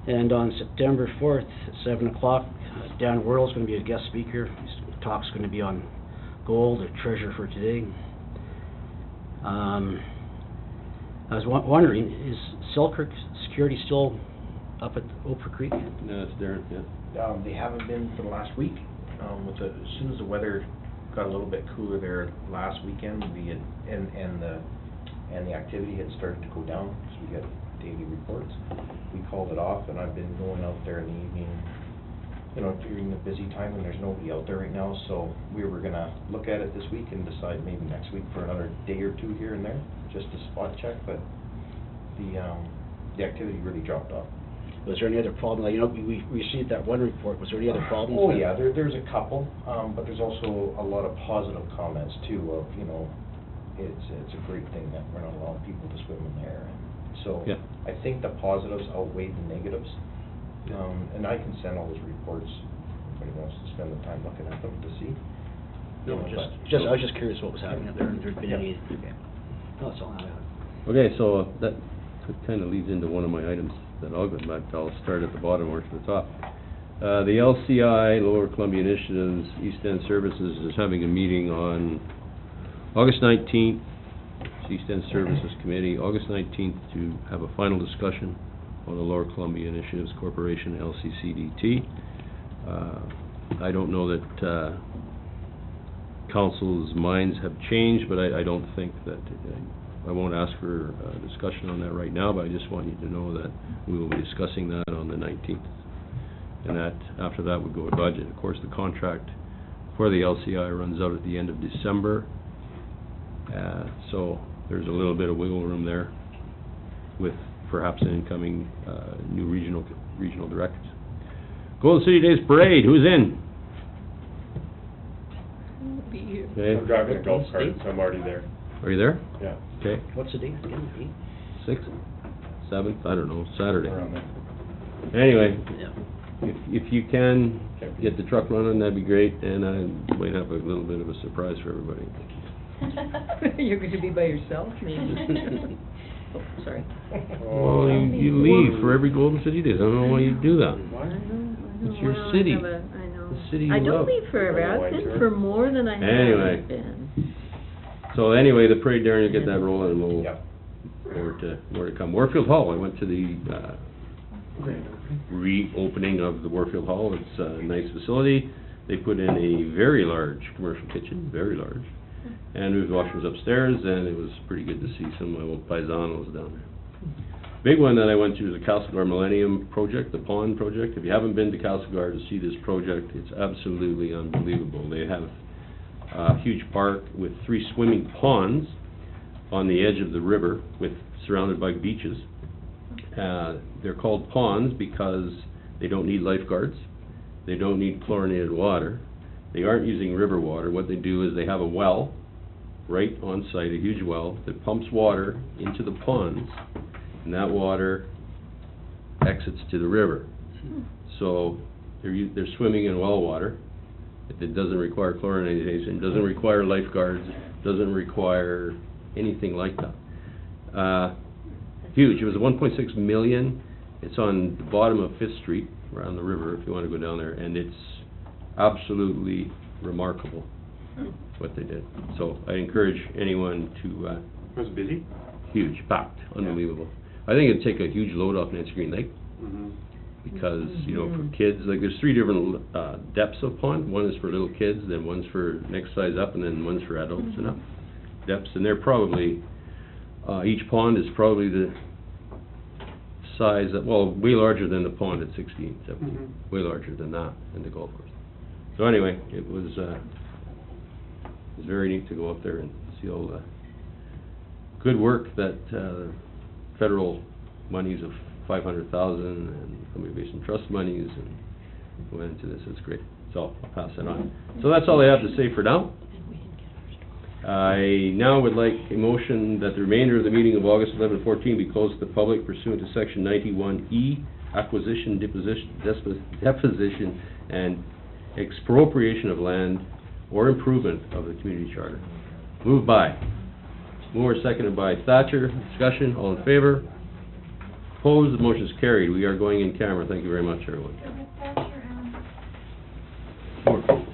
And on September 4th, at 7 o'clock, Dan Worrell's gonna be a guest speaker. His talk's gonna be on gold, a treasure for today. I was wondering, is Selkirk Security still up at Oprah Creek? No, it's Darren, yeah. They haven't been for the last week. As soon as the weather got a little bit cooler there last weekend, and the activity had started to go down, because we got daily reports. We called it off, and I've been going out there in the evening, during the busy time when there's nobody out there right now, so we were gonna look at it this week and decide maybe next week for another day or two here and there, just to spot check, but the activity really dropped off. Was there any other problem? We received that one report. Was there any other problems? Oh, yeah, there's a couple, but there's also a lot of positive comments too of, it's a great thing that we're not allowing people to swim in there. And so Yeah. I think the positives outweigh the negatives. And I can send all those reports, if anybody wants to spend the time looking at them to see. No, I was just curious what was happening up there, if there'd been any, no, that's all I have. Okay, so that kind of leads into one of my items that I'll go back to. I'll start at the bottom, work to the top. The LCI, Lower Columbia Initiatives, East End Services, is having a meeting on August 19th, it's East End Services Committee, August 19th, to have a final discussion on the Lower Columbia Initiatives Corporation, LCCDT. I don't know that council's minds have changed, but I don't think that, I won't ask for discussion on that right now, but I just want you to know that we will be discussing that on the 19th. And that, after that, would go to budget. Of course, the contract for the LCI runs out at the end of December, so there's a little bit of wiggle room there with perhaps an incoming new regional directors. Golden City Days Parade, who's in? Okay. I'm driving a golf cart, so I'm already there. Are you there? Yeah. Okay. What's the date again? 6th? 7th? I don't know, Saturday. Around there. Anyway, Yeah. if you can get the truck running, that'd be great, and I might have a little bit of a surprise for everybody. You're going to be by yourself, maybe? Oh, sorry. Well, you leave for every Golden City Days. I don't know why you do that. I know. It's your Well, city. I know. The city you I don't love. leave forever. I've been for more than I Anyway. have been. So anyway, the parade, Darren, you get that rolling, and we'll, Yep. more to come. Warfield Hall, I went to the, reopening of the Warfield Hall. It's a nice facility. They put in a very large commercial kitchen, very large, and moved washrooms upstairs, and it was pretty good to see some of my old paisanos down there. Big one that I went to is the Castlegar Millennium Project, the pond project. If you haven't been to Castlegar to see this project, it's absolutely unbelievable. They have a huge park with 3 swimming ponds on the edge of the river, surrounded by beaches. They're called ponds because they don't need lifeguards. They don't need chlorinated water. They aren't using river water. What they do is they have a well right on site, a huge well, that pumps water into the ponds, and that water exits to the river. So they're swimming in well water. It doesn't require chlorination, doesn't require lifeguards, doesn't require anything like that. Huge. It was 1.6 million. It's on the bottom of 5th Street, around the river, if you want to go down there, and it's absolutely remarkable what they did. So I encourage anyone to, Was it busy? huge, packed, unbelievable. I think it'd take a huge load off Nancy Green Lake, Mm-hmm. because, you know, for kids, like, there's 3 different, depths of pond. One is for little kids, then one's for next size up, and then one's for adults and up depths. And they're probably, each pond is probably the size, well, way larger than the pond at 16, 17, Mhm. way larger than that in the golf course. So anyway, it was very neat to go up there and see all the good work that, federal monies of 500,000 and Columbia Basin Trust monies and went into this. It's great. So I'll pass that on. So that's all I have to say for now. I now would like a motion that the remainder of the meeting of August 11, 14 be closed to the public pursuant to Section 91E, acquisition, deposition, and expropriation of land or improvement of the community charter. Moved by Moore, seconded by Thatcher. Discussion, all in favor? Opposed, the motion is carried. We are going in camera. Thank you very much, everyone. Moore.